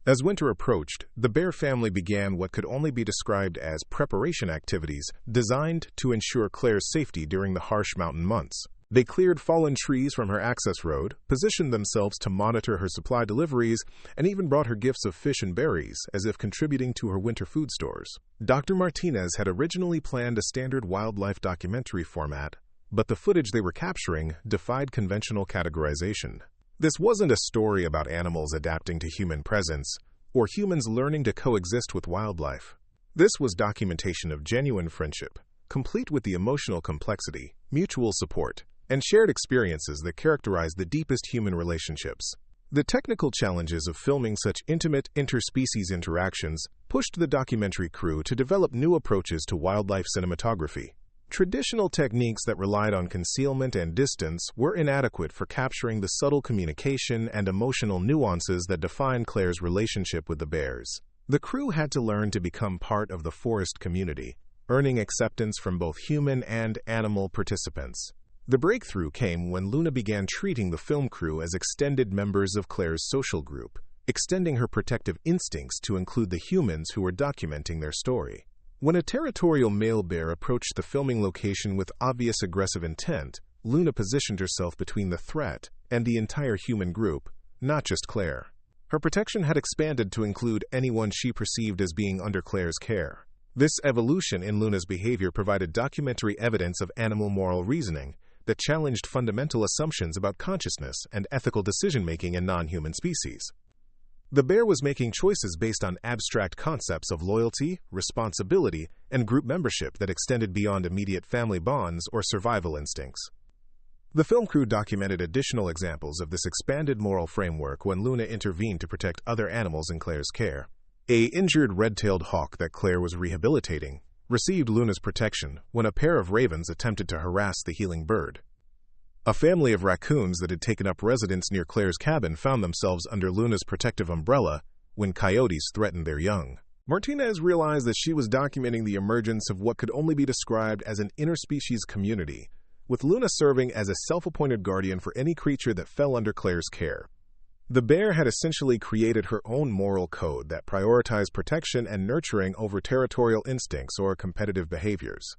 As winter approached, the bear family began what could only be described as preparation activities designed to ensure Claire's safety during the harsh mountain months. They cleared fallen trees from her access road, positioned themselves to monitor her supply deliveries, and even brought her gifts of fish and berries, as if contributing to her winter food stores. Dr. Martinez had originally planned a standard wildlife documentary format, but the footage they were capturing defied conventional categorization. This wasn't a story about animals adapting to human presence, or humans learning to coexist with wildlife. This was documentation of genuine friendship, complete with the emotional complexity, mutual support, and shared experiences that characterize the deepest human relationships. The technical challenges of filming such intimate interspecies interactions pushed the documentary crew to develop new approaches to wildlife cinematography. Traditional techniques that relied on concealment and distance were inadequate for capturing the subtle communication and emotional nuances that define Claire's relationship with the bears. The crew had to learn to become part of the forest community, earning acceptance from both human and animal participants. The breakthrough came when Luna began treating the film crew as extended members of Claire's social group, extending her protective instincts to include the humans who were documenting their story. When a territorial male bear approached the filming location with obvious aggressive intent, Luna positioned herself between the threat and the entire human group, not just Claire. Her protection had expanded to include anyone she perceived as being under Claire's care. This evolution in Luna's behavior provided documentary evidence of animal moral reasoning that challenged fundamental assumptions about consciousness and ethical decision-making in non-human species. The bear was making choices based on abstract concepts of loyalty, responsibility, and group membership that extended beyond immediate family bonds or survival instincts. The film crew documented additional examples of this expanded moral framework when Luna intervened to protect other animals in Claire's care. An injured red-tailed hawk that Claire was rehabilitating received Luna's protection when a pair of ravens attempted to harass the healing bird. A family of raccoons that had taken up residence near Claire's cabin found themselves under Luna's protective umbrella when coyotes threatened their young. Martinez realized that she was documenting the emergence of what could only be described as an interspecies community, with Luna serving as a self-appointed guardian for any creature that fell under Claire's care. The bear had essentially created her own moral code that prioritized protection and nurturing over territorial instincts or competitive behaviors.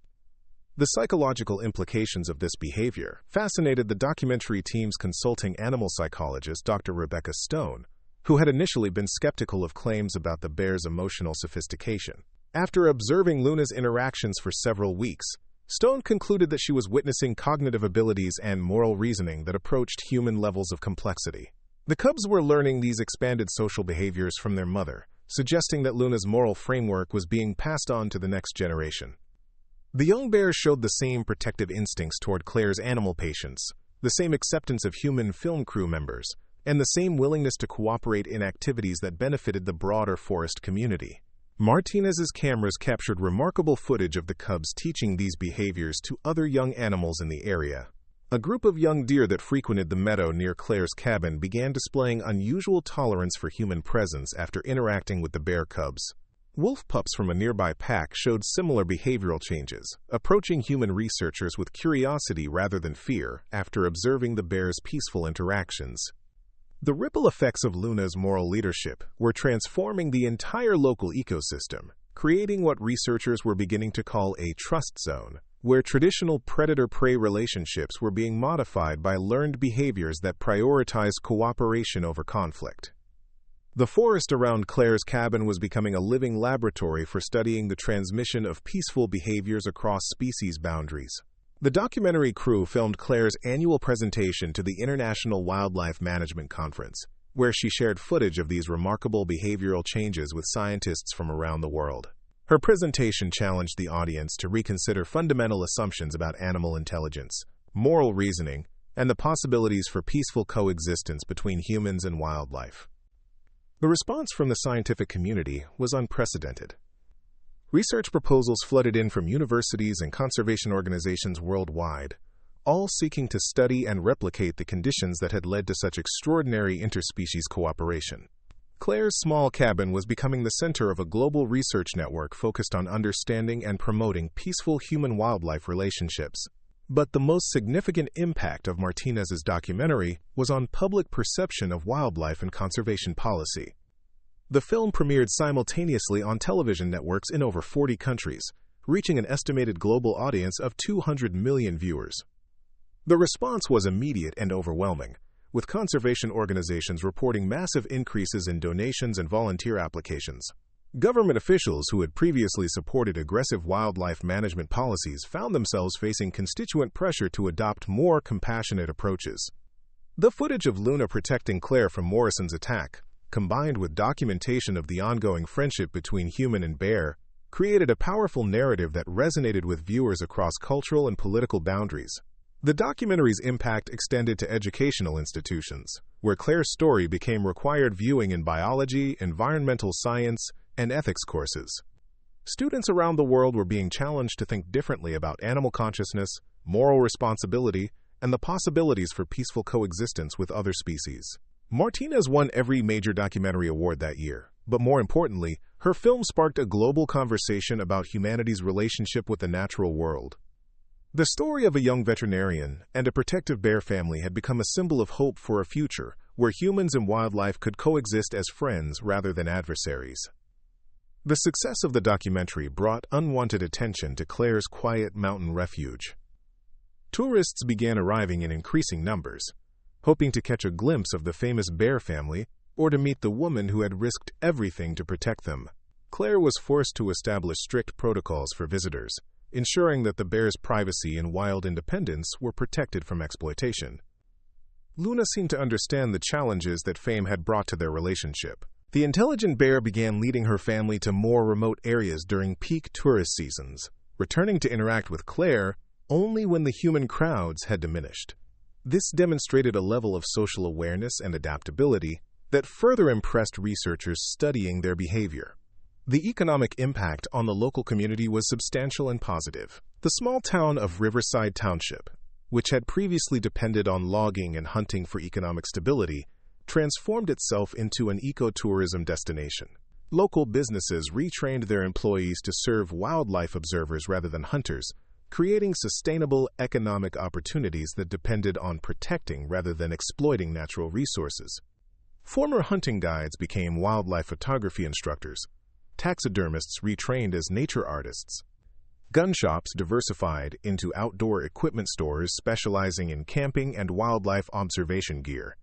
The psychological implications of this behavior fascinated the documentary team's consulting animal psychologist, Dr. Rebecca Stone, who had initially been skeptical of claims about the bear's emotional sophistication. After observing Luna's interactions for several weeks, Stone concluded that she was witnessing cognitive abilities and moral reasoning that approached human levels of complexity. The cubs were learning these expanded social behaviors from their mother, suggesting that Luna's moral framework was being passed on to the next generation. The young bear showed the same protective instincts toward Claire's animal patients, the same acceptance of human film crew members, and the same willingness to cooperate in activities that benefited the broader forest community. Martinez's cameras captured remarkable footage of the cubs teaching these behaviors to other young animals in the area. A group of young deer that frequented the meadow near Claire's cabin began displaying unusual tolerance for human presence after interacting with the bear cubs. Wolf pups from a nearby pack showed similar behavioral changes, approaching human researchers with curiosity rather than fear after observing the bear's peaceful interactions. The ripple effects of Luna's moral leadership were transforming the entire local ecosystem, creating what researchers were beginning to call a trust zone, where traditional predator-prey relationships were being modified by learned behaviors that prioritized cooperation over conflict. The forest around Claire's cabin was becoming a living laboratory for studying the transmission of peaceful behaviors across species boundaries. The documentary crew filmed Claire's annual presentation to the International Wildlife Management Conference, where she shared footage of these remarkable behavioral changes with scientists from around the world. Her presentation challenged the audience to reconsider fundamental assumptions about animal intelligence, moral reasoning, and the possibilities for peaceful coexistence between humans and wildlife. The response from the scientific community was unprecedented. Research proposals flooded in from universities and conservation organizations worldwide, all seeking to study and replicate the conditions that had led to such extraordinary interspecies cooperation. Claire's small cabin was becoming the center of a global research network focused on understanding and promoting peaceful human-wildlife relationships. But the most significant impact of Martinez's documentary was on public perception of wildlife and conservation policy. The film premiered simultaneously on television networks in over 40 countries, reaching an estimated global audience of 200 million viewers. The response was immediate and overwhelming, with conservation organizations reporting massive increases in donations and volunteer applications. Government officials who had previously supported aggressive wildlife management policies found themselves facing constituent pressure to adopt more compassionate approaches. The footage of Luna protecting Claire from Morrison's attack, combined with documentation of the ongoing friendship between human and bear, created a powerful narrative that resonated with viewers across cultural and political boundaries. The documentary's impact extended to educational institutions, where Claire's story became required viewing in biology, environmental science, and ethics courses. Students around the world were being challenged to think differently about animal consciousness, moral responsibility, and the possibilities for peaceful coexistence with other species. Martinez won every major documentary award that year, but more importantly, her film sparked a global conversation about humanity's relationship with the natural world. The story of a young veterinarian and a protective bear family had become a symbol of hope for a future where humans and wildlife could coexist as friends rather than adversaries. The success of the documentary brought unwanted attention to Claire's quiet mountain refuge. Tourists began arriving in increasing numbers, hoping to catch a glimpse of the famous bear family or to meet the woman who had risked everything to protect them. Claire was forced to establish strict protocols for visitors, ensuring that the bear's privacy and wild independence were protected from exploitation. Luna seemed to understand the challenges that fame had brought to their relationship. The intelligent bear began leading her family to more remote areas during peak tourist seasons, returning to interact with Claire only when the human crowds had diminished. This demonstrated a level of social awareness and adaptability that further impressed researchers studying their behavior. The economic impact on the local community was substantial and positive. The small town of Riverside Township, which had previously depended on logging and hunting for economic stability, transformed itself into an ecotourism destination. Local businesses retrained their employees to serve wildlife observers rather than hunters, creating sustainable economic opportunities that depended on protecting rather than exploiting natural resources. Former hunting guides became wildlife photography instructors, taxidermists retrained as nature artists, Gun shops diversified into outdoor equipment stores specializing in camping and wildlife observation gear.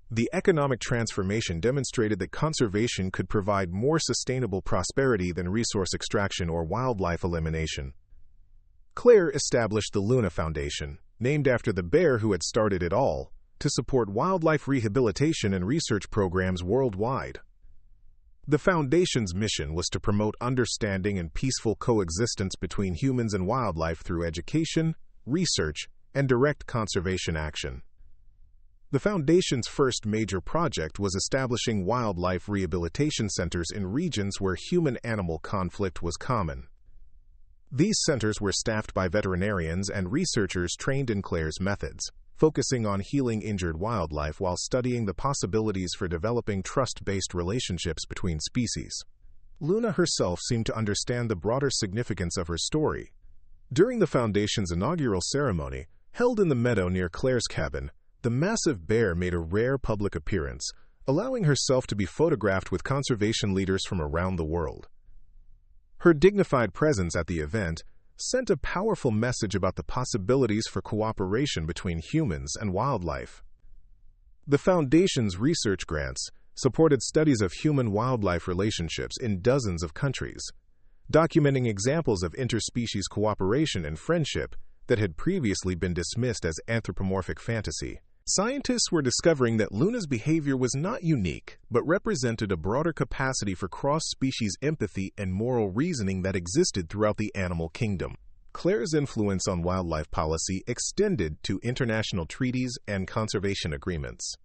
The economic transformation demonstrated that conservation could provide more sustainable prosperity than resource extraction or wildlife elimination. Claire established the Luna Foundation, named after the bear who had started it all, to support wildlife rehabilitation and research programs worldwide. The Foundation's mission was to promote understanding and peaceful coexistence between humans and wildlife through education, research, and direct conservation action. The Foundation's first major project was establishing wildlife rehabilitation centers in regions where human-animal conflict was common. These centers were staffed by veterinarians and researchers trained in Claire's methods, focusing on healing injured wildlife while studying the possibilities for developing trust-based relationships between species. Luna herself seemed to understand the broader significance of her story. During the Foundation's inaugural ceremony, held in the meadow near Claire's cabin, the massive bear made a rare public appearance, allowing herself to be photographed with conservation leaders from around the world. Her dignified presence at the event sent a powerful message about the possibilities for cooperation between humans and wildlife. The Foundation's research grants supported studies of human-wildlife relationships in dozens of countries, documenting examples of interspecies cooperation and friendship that had previously been dismissed as anthropomorphic fantasy. Scientists were discovering that Luna's behavior was not unique, but represented a broader capacity for cross-species empathy and moral reasoning that existed throughout the animal kingdom. Claire's influence on wildlife policy extended to international treaties and conservation agreements.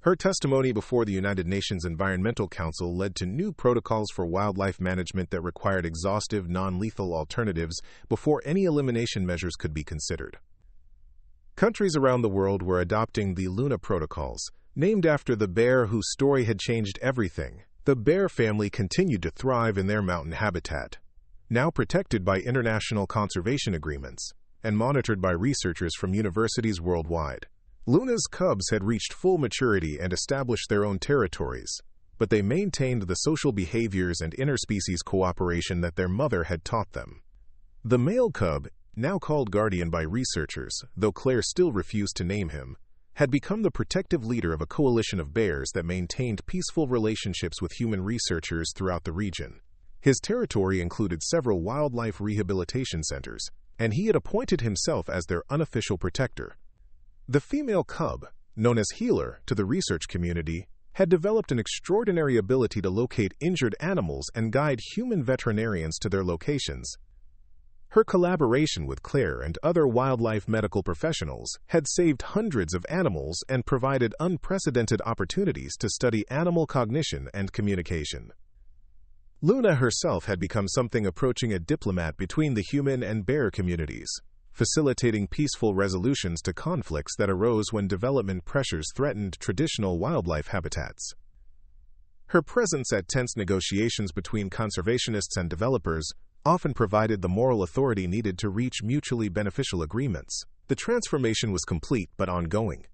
Her testimony before the United Nations Environmental Council led to new protocols for wildlife management that required exhaustive, non-lethal alternatives before any elimination measures could be considered. Countries around the world were adopting the Luna Protocols, named after the bear whose story had changed everything. The bear family continued to thrive in their mountain habitat, now protected by international conservation agreements and monitored by researchers from universities worldwide. Luna's cubs had reached full maturity and established their own territories, but they maintained the social behaviors and interspecies cooperation that their mother had taught them. The male cub, now called Guardian by researchers, though Claire still refused to name him, had become the protective leader of a coalition of bears that maintained peaceful relationships with human researchers throughout the region. His territory included several wildlife rehabilitation centers, and he had appointed himself as their unofficial protector. The female cub, known as Healer to the research community, had developed an extraordinary ability to locate injured animals and guide human veterinarians to their locations. Her collaboration with Claire and other wildlife medical professionals had saved hundreds of animals and provided unprecedented opportunities to study animal cognition and communication. Luna herself had become something approaching a diplomat between the human and bear communities, facilitating peaceful resolutions to conflicts that arose when development pressures threatened traditional wildlife habitats. Her presence at tense negotiations between conservationists and developers often provided the moral authority needed to reach mutually beneficial agreements. The transformation was complete but ongoing.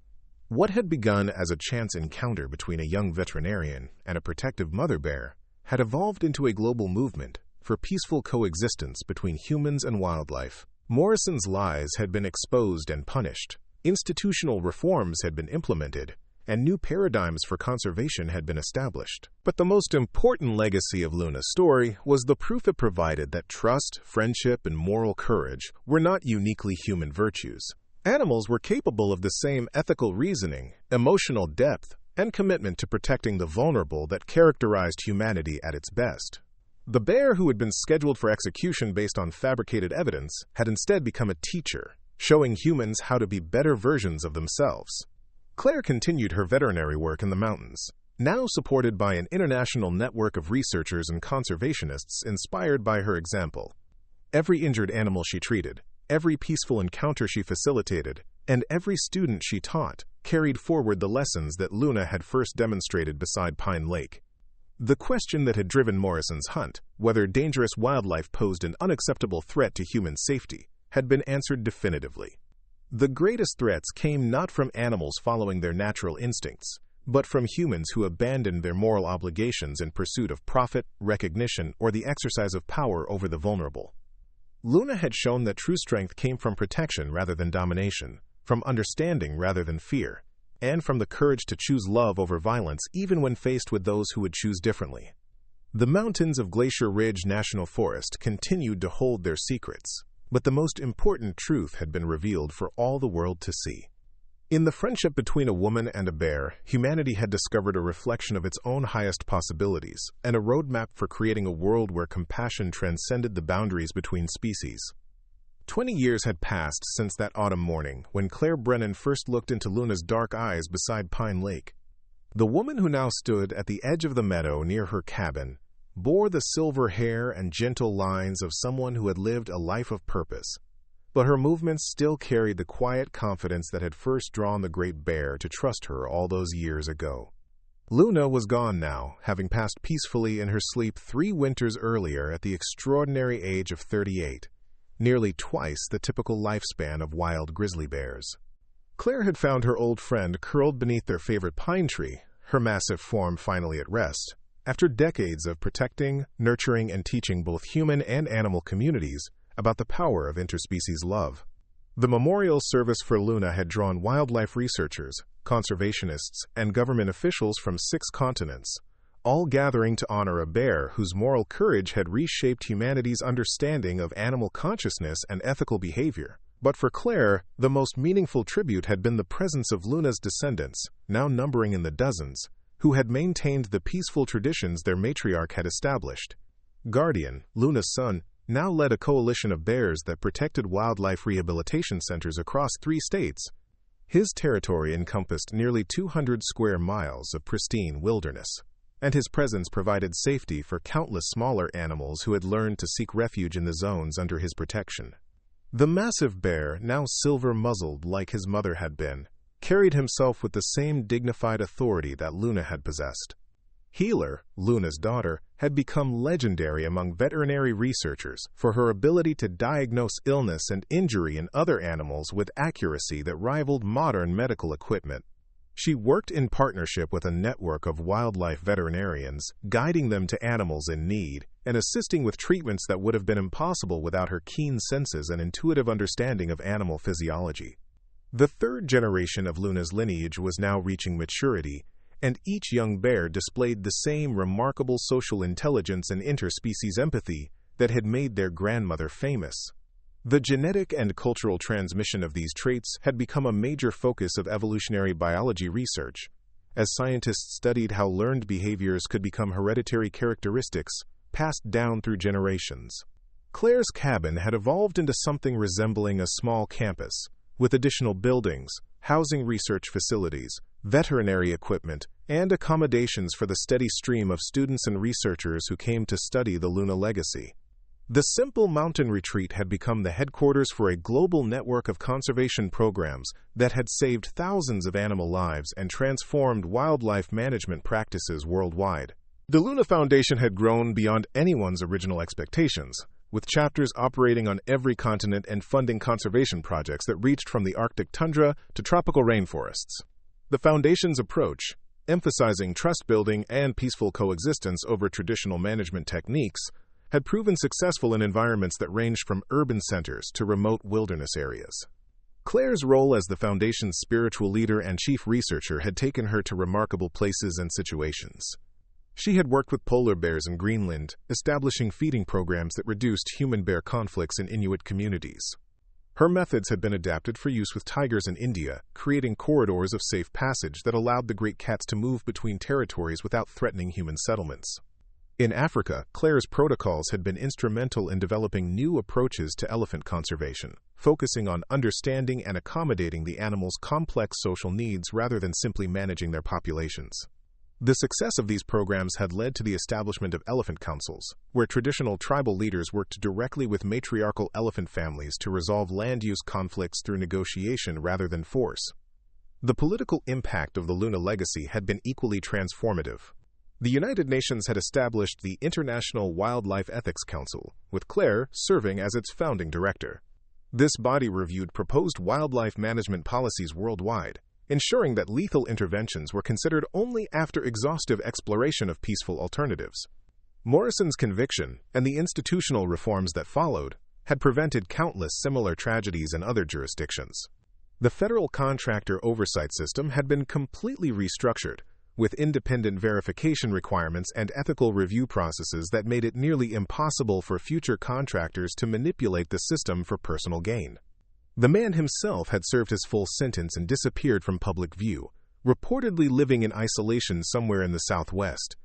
What had begun as a chance encounter between a young veterinarian and a protective mother bear had evolved into a global movement for peaceful coexistence between humans and wildlife. Morrison's lies had been exposed and punished, institutional reforms had been implemented, and new paradigms for conservation had been established. But the most important legacy of Luna's story was the proof it provided that trust, friendship, and moral courage were not uniquely human virtues. Animals were capable of the same ethical reasoning, emotional depth, and commitment to protecting the vulnerable that characterized humanity at its best. The bear who had been scheduled for execution based on fabricated evidence had instead become a teacher, showing humans how to be better versions of themselves. Claire continued her veterinary work in the mountains, now supported by an international network of researchers and conservationists inspired by her example. Every injured animal she treated, every peaceful encounter she facilitated, and every student she taught carried forward the lessons that Luna had first demonstrated beside Pine Lake. The question that had driven Morrison's hunt, whether dangerous wildlife posed an unacceptable threat to human safety, had been answered definitively. The greatest threats came not from animals following their natural instincts, but from humans who abandoned their moral obligations in pursuit of profit, recognition, or the exercise of power over the vulnerable. Luna had shown that true strength came from protection rather than domination, from understanding rather than fear, and from the courage to choose love over violence even when faced with those who would choose differently. The mountains of Glacier Ridge National Forest continued to hold their secrets, but the most important truth had been revealed for all the world to see. In the friendship between a woman and a bear, humanity had discovered a reflection of its own highest possibilities and a roadmap for creating a world where compassion transcended the boundaries between species. 20 years had passed since that autumn morning when Claire Brennan first looked into Luna's dark eyes beside Pine Lake. The woman who now stood at the edge of the meadow near her cabin bore the silver hair and gentle lines of someone who had lived a life of purpose, but her movements still carried the quiet confidence that had first drawn the great bear to trust her all those years ago. Luna was gone now, having passed peacefully in her sleep 3 winters earlier at the extraordinary age of 38. Nearly twice the typical lifespan of wild grizzly bears. Claire had found her old friend curled beneath their favorite pine tree, her massive form finally at rest, after decades of protecting, nurturing, and teaching both human and animal communities about the power of interspecies love. The memorial service for Luna had drawn wildlife researchers, conservationists, and government officials from 6 continents, all gathering to honor a bear whose moral courage had reshaped humanity's understanding of animal consciousness and ethical behavior. But for Claire, the most meaningful tribute had been the presence of Luna's descendants, now numbering in the dozens, who had maintained the peaceful traditions their matriarch had established. Guardian, Luna's son, now led a coalition of bears that protected wildlife rehabilitation centers across 3 states. His territory encompassed nearly 200 square miles of pristine wilderness, and his presence provided safety for countless smaller animals who had learned to seek refuge in the zones under his protection. The massive bear, now silver-muzzled like his mother had been, carried himself with the same dignified authority that Luna had possessed. Healer, Luna's daughter, had become legendary among veterinary researchers for her ability to diagnose illness and injury in other animals with accuracy that rivaled modern medical equipment. She worked in partnership with a network of wildlife veterinarians, guiding them to animals in need and assisting with treatments that would have been impossible without her keen senses and intuitive understanding of animal physiology. The 3rd generation of Luna's lineage was now reaching maturity, and each young bear displayed the same remarkable social intelligence and interspecies empathy that had made their grandmother famous. The genetic and cultural transmission of these traits had become a major focus of evolutionary biology research, as scientists studied how learned behaviors could become hereditary characteristics passed down through generations. Claire's cabin had evolved into something resembling a small campus, with additional buildings, housing research facilities, veterinary equipment, and accommodations for the steady stream of students and researchers who came to study the Luna legacy. The simple mountain retreat had become the headquarters for a global network of conservation programs that had saved thousands of animal lives and transformed wildlife management practices worldwide. The Luna Foundation had grown beyond anyone's original expectations, with chapters operating on every continent and funding conservation projects that reached from the Arctic tundra to tropical rainforests. The Foundation's approach, emphasizing trust building and peaceful coexistence over traditional management techniques, had proven successful in environments that ranged from urban centers to remote wilderness areas. Claire's role as the Foundation's spiritual leader and chief researcher had taken her to remarkable places and situations. She had worked with polar bears in Greenland, establishing feeding programs that reduced human-bear conflicts in Inuit communities. Her methods had been adapted for use with tigers in India, creating corridors of safe passage that allowed the great cats to move between territories without threatening human settlements. In Africa, Claire's protocols had been instrumental in developing new approaches to elephant conservation, focusing on understanding and accommodating the animals' complex social needs rather than simply managing their populations. The success of these programs had led to the establishment of elephant councils, where traditional tribal leaders worked directly with matriarchal elephant families to resolve land use conflicts through negotiation rather than force. The political impact of the Luna legacy had been equally transformative. The United Nations had established the International Wildlife Ethics Council, with Claire serving as its founding director. This body reviewed proposed wildlife management policies worldwide, ensuring that lethal interventions were considered only after exhaustive exploration of peaceful alternatives. Morrison's conviction, and the institutional reforms that followed, had prevented countless similar tragedies in other jurisdictions. The federal contractor oversight system had been completely restructured, with independent verification requirements and ethical review processes that made it nearly impossible for future contractors to manipulate the system for personal gain. The man himself had served his full sentence and disappeared from public view, reportedly living in isolation somewhere in the Southwest.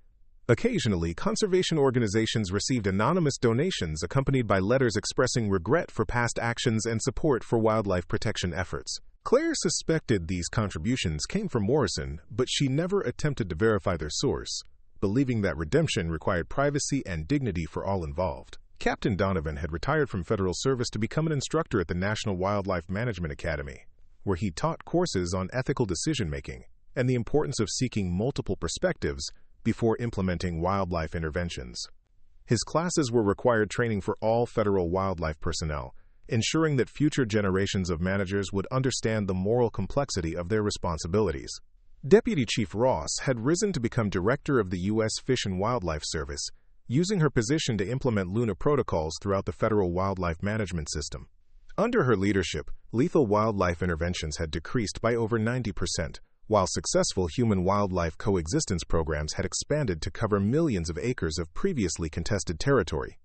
Occasionally, conservation organizations received anonymous donations accompanied by letters expressing regret for past actions and support for wildlife protection efforts. Claire suspected these contributions came from Morrison, but she never attempted to verify their source, believing that redemption required privacy and dignity for all involved. Captain Donovan had retired from federal service to become an instructor at the National Wildlife Management Academy, where he taught courses on ethical decision-making and the importance of seeking multiple perspectives before implementing wildlife interventions. His classes were required training for all federal wildlife personnel, ensuring that future generations of managers would understand the moral complexity of their responsibilities. Deputy Chief Ross had risen to become director of the U.S. Fish and Wildlife Service, using her position to implement LUNA protocols throughout the federal wildlife management system. Under her leadership, lethal wildlife interventions had decreased by over 90%, while successful human-wildlife coexistence programs had expanded to cover millions of acres of previously contested territory.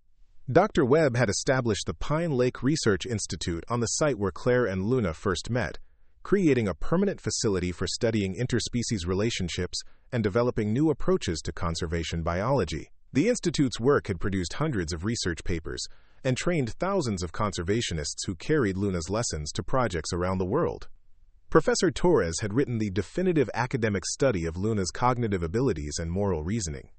Dr. Webb had established the Pine Lake Research Institute on the site where Claire and Luna first met, creating a permanent facility for studying interspecies relationships and developing new approaches to conservation biology. The institute's work had produced hundreds of research papers and trained thousands of conservationists who carried Luna's lessons to projects around the world. Professor Torres had written the definitive academic study of Luna's cognitive abilities and moral reasoning,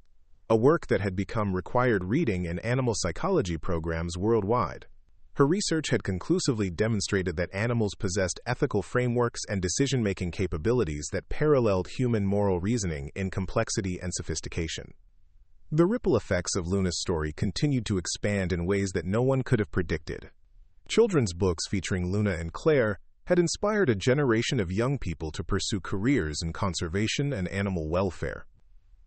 a work that had become required reading in animal psychology programs worldwide. Her research had conclusively demonstrated that animals possessed ethical frameworks and decision-making capabilities that paralleled human moral reasoning in complexity and sophistication. The ripple effects of Luna's story continued to expand in ways that no one could have predicted. Children's books featuring Luna and Claire had inspired a generation of young people to pursue careers in conservation and animal welfare.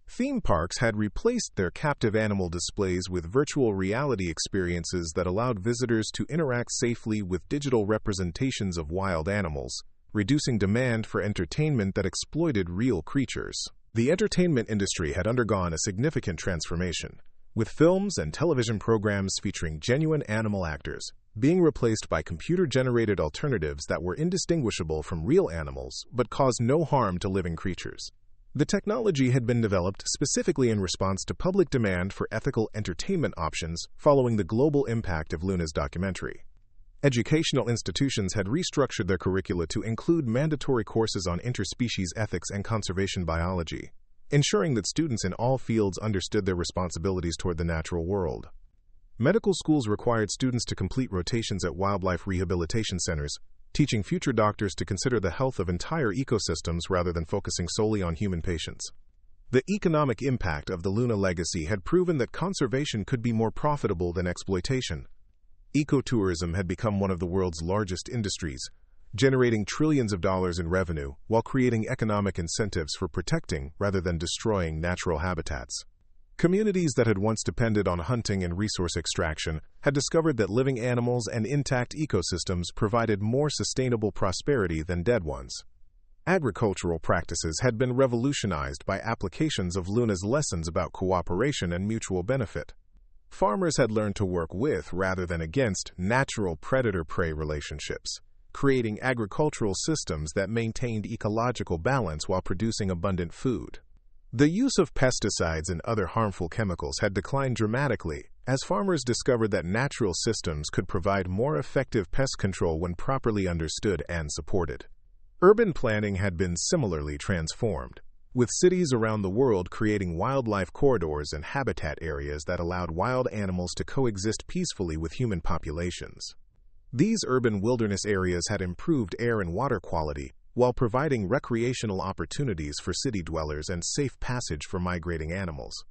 Theme parks had replaced their captive animal displays with virtual reality experiences that allowed visitors to interact safely with digital representations of wild animals, reducing demand for entertainment that exploited real creatures. The entertainment industry had undergone a significant transformation, with films and television programs featuring genuine animal actors being replaced by computer-generated alternatives that were indistinguishable from real animals but caused no harm to living creatures. The technology had been developed specifically in response to public demand for ethical entertainment options following the global impact of Luna's documentary. Educational institutions had restructured their curricula to include mandatory courses on interspecies ethics and conservation biology, ensuring that students in all fields understood their responsibilities toward the natural world. Medical schools required students to complete rotations at wildlife rehabilitation centers, teaching future doctors to consider the health of entire ecosystems rather than focusing solely on human patients. The economic impact of the Luna legacy had proven that conservation could be more profitable than exploitation. Ecotourism had become one of the world's largest industries, generating trillions of dollars in revenue while creating economic incentives for protecting rather than destroying natural habitats. Communities that had once depended on hunting and resource extraction had discovered that living animals and intact ecosystems provided more sustainable prosperity than dead ones. Agricultural practices had been revolutionized by applications of Luna's lessons about cooperation and mutual benefit. Farmers had learned to work with, rather than against, natural predator-prey relationships, creating agricultural systems that maintained ecological balance while producing abundant food. The use of pesticides and other harmful chemicals had declined dramatically as farmers discovered that natural systems could provide more effective pest control when properly understood and supported. Urban planning had been similarly transformed, with cities around the world creating wildlife corridors and habitat areas that allowed wild animals to coexist peacefully with human populations. These urban wilderness areas had improved air and water quality, while providing recreational opportunities for city dwellers and safe passage for migrating animals.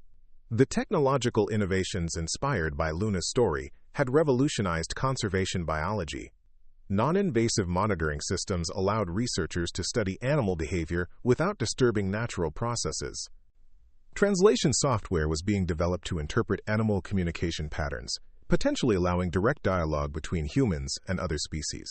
The technological innovations inspired by Luna's story had revolutionized conservation biology. Non-invasive monitoring systems allowed researchers to study animal behavior without disturbing natural processes. Translation software was being developed to interpret animal communication patterns, potentially allowing direct dialogue between humans and other species.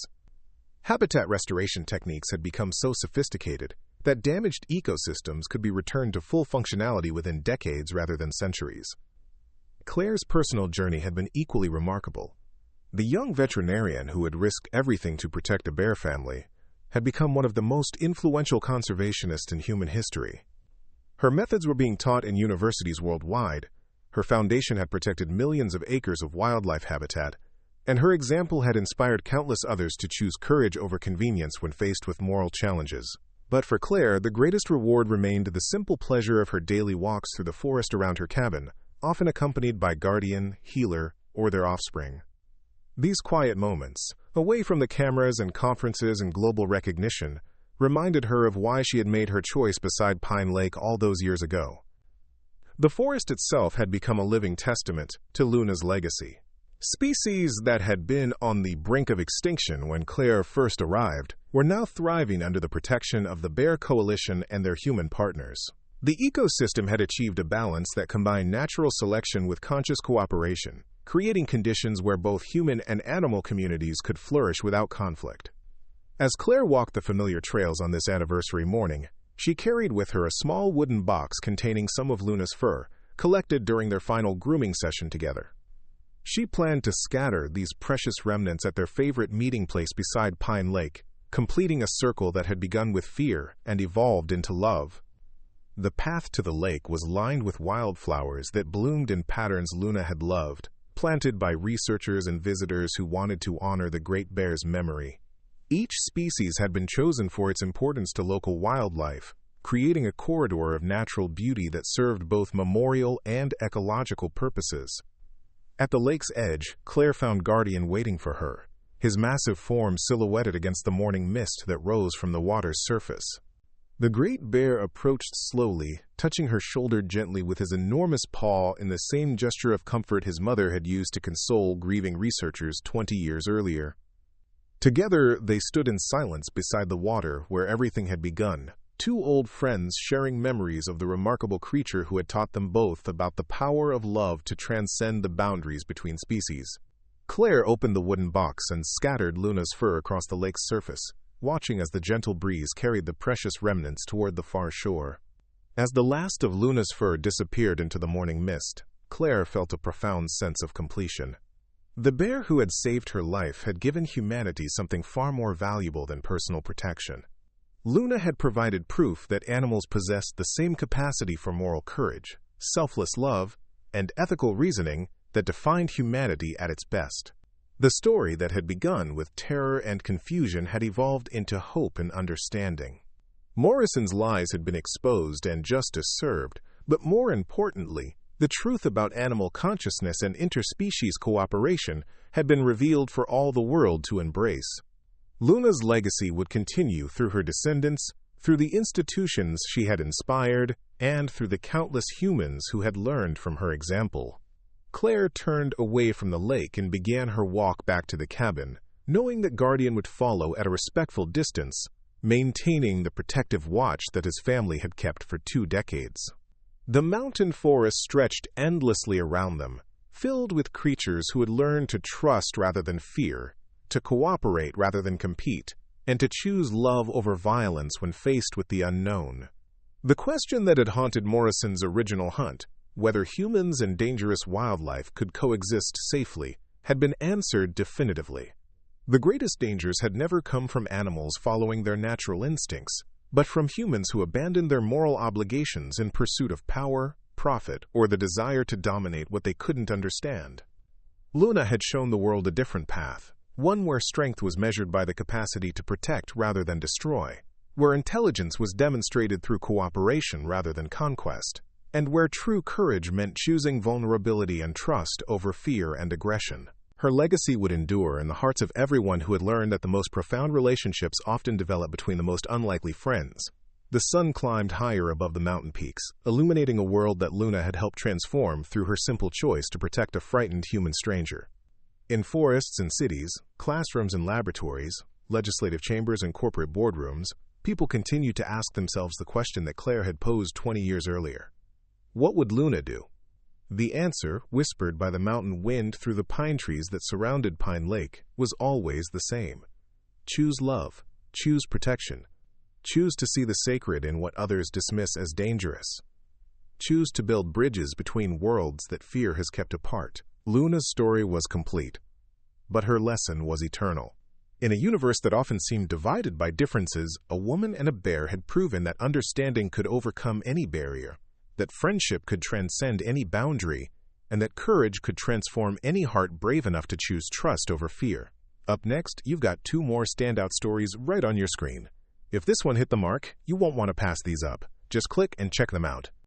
Habitat restoration techniques had become so sophisticated that damaged ecosystems could be returned to full functionality within decades rather than centuries. Claire's personal journey had been equally remarkable. The young veterinarian who had risked everything to protect a bear family had become one of the most influential conservationists in human history. Her methods were being taught in universities worldwide, her foundation had protected millions of acres of wildlife habitat, and her example had inspired countless others to choose courage over convenience when faced with moral challenges. But for Claire, the greatest reward remained the simple pleasure of her daily walks through the forest around her cabin, often accompanied by guardian, healer, or their offspring. These quiet moments, away from the cameras and conferences and global recognition, reminded her of why she had made her choice beside Pine Lake all those years ago. The forest itself had become a living testament to Luna's legacy. Species that had been on the brink of extinction when Claire first arrived were now thriving under the protection of the Bear Coalition and their human partners. The ecosystem had achieved a balance that combined natural selection with conscious cooperation, creating conditions where both human and animal communities could flourish without conflict. As Claire walked the familiar trails on this anniversary morning, she carried with her a small wooden box containing some of Luna's fur, collected during their final grooming session together. She planned to scatter these precious remnants at their favorite meeting place beside Pine Lake, completing a circle that had begun with fear and evolved into love. The path to the lake was lined with wildflowers that bloomed in patterns Luna had loved, planted by researchers and visitors who wanted to honor the great bear's memory. Each species had been chosen for its importance to local wildlife, creating a corridor of natural beauty that served both memorial and ecological purposes. At the lake's edge, Claire found Guardian waiting for her, his massive form silhouetted against the morning mist that rose from the water's surface. The great bear approached slowly, touching her shoulder gently with his enormous paw in the same gesture of comfort his mother had used to console grieving researchers 20 years earlier. Together, they stood in silence beside the water where everything had begun, two old friends sharing memories of the remarkable creature who had taught them both about the power of love to transcend the boundaries between species. Claire opened the wooden box and scattered Luna's fur across the lake's surface, watching as the gentle breeze carried the precious remnants toward the far shore. As the last of Luna's fur disappeared into the morning mist, Claire felt a profound sense of completion. The bear who had saved her life had given humanity something far more valuable than personal protection. Luna had provided proof that animals possessed the same capacity for moral courage, selfless love, and ethical reasoning that defined humanity at its best. The story that had begun with terror and confusion had evolved into hope and understanding. Morrison's lies had been exposed and justice served, but more importantly, the truth about animal consciousness and interspecies cooperation had been revealed for all the world to embrace. Luna's legacy would continue through her descendants, through the institutions she had inspired, and through the countless humans who had learned from her example. Claire turned away from the lake and began her walk back to the cabin, knowing that Guardian would follow at a respectful distance, maintaining the protective watch that his family had kept for 2 decades. The mountain forest stretched endlessly around them, filled with creatures who had learned to trust rather than fear, to cooperate rather than compete, and to choose love over violence when faced with the unknown. The question that had haunted Morrison's original hunt, whether humans and dangerous wildlife could coexist safely, had been answered definitively. The greatest dangers had never come from animals following their natural instincts, but from humans who abandoned their moral obligations in pursuit of power, profit, or the desire to dominate what they couldn't understand. Luna had shown the world a different path, one where strength was measured by the capacity to protect rather than destroy, where intelligence was demonstrated through cooperation rather than conquest, and where true courage meant choosing vulnerability and trust over fear and aggression. Her legacy would endure in the hearts of everyone who had learned that the most profound relationships often develop between the most unlikely friends. The sun climbed higher above the mountain peaks, illuminating a world that Luna had helped transform through her simple choice to protect a frightened human stranger. In forests and cities, classrooms and laboratories, legislative chambers and corporate boardrooms, people continued to ask themselves the question that Claire had posed 20 years earlier. What would Luna do? The answer, whispered by the mountain wind through the pine trees that surrounded Pine Lake, was always the same. Choose love. Choose protection. Choose to see the sacred in what others dismiss as dangerous. Choose to build bridges between worlds that fear has kept apart. Luna's story was complete, but her lesson was eternal. In a universe that often seemed divided by differences, a woman and a bear had proven that understanding could overcome any barrier, that friendship could transcend any boundary, and that courage could transform any heart brave enough to choose trust over fear. Up next, you've got 2 more standout stories right on your screen. If this one hit the mark, you won't want to pass these up. Just click and check them out.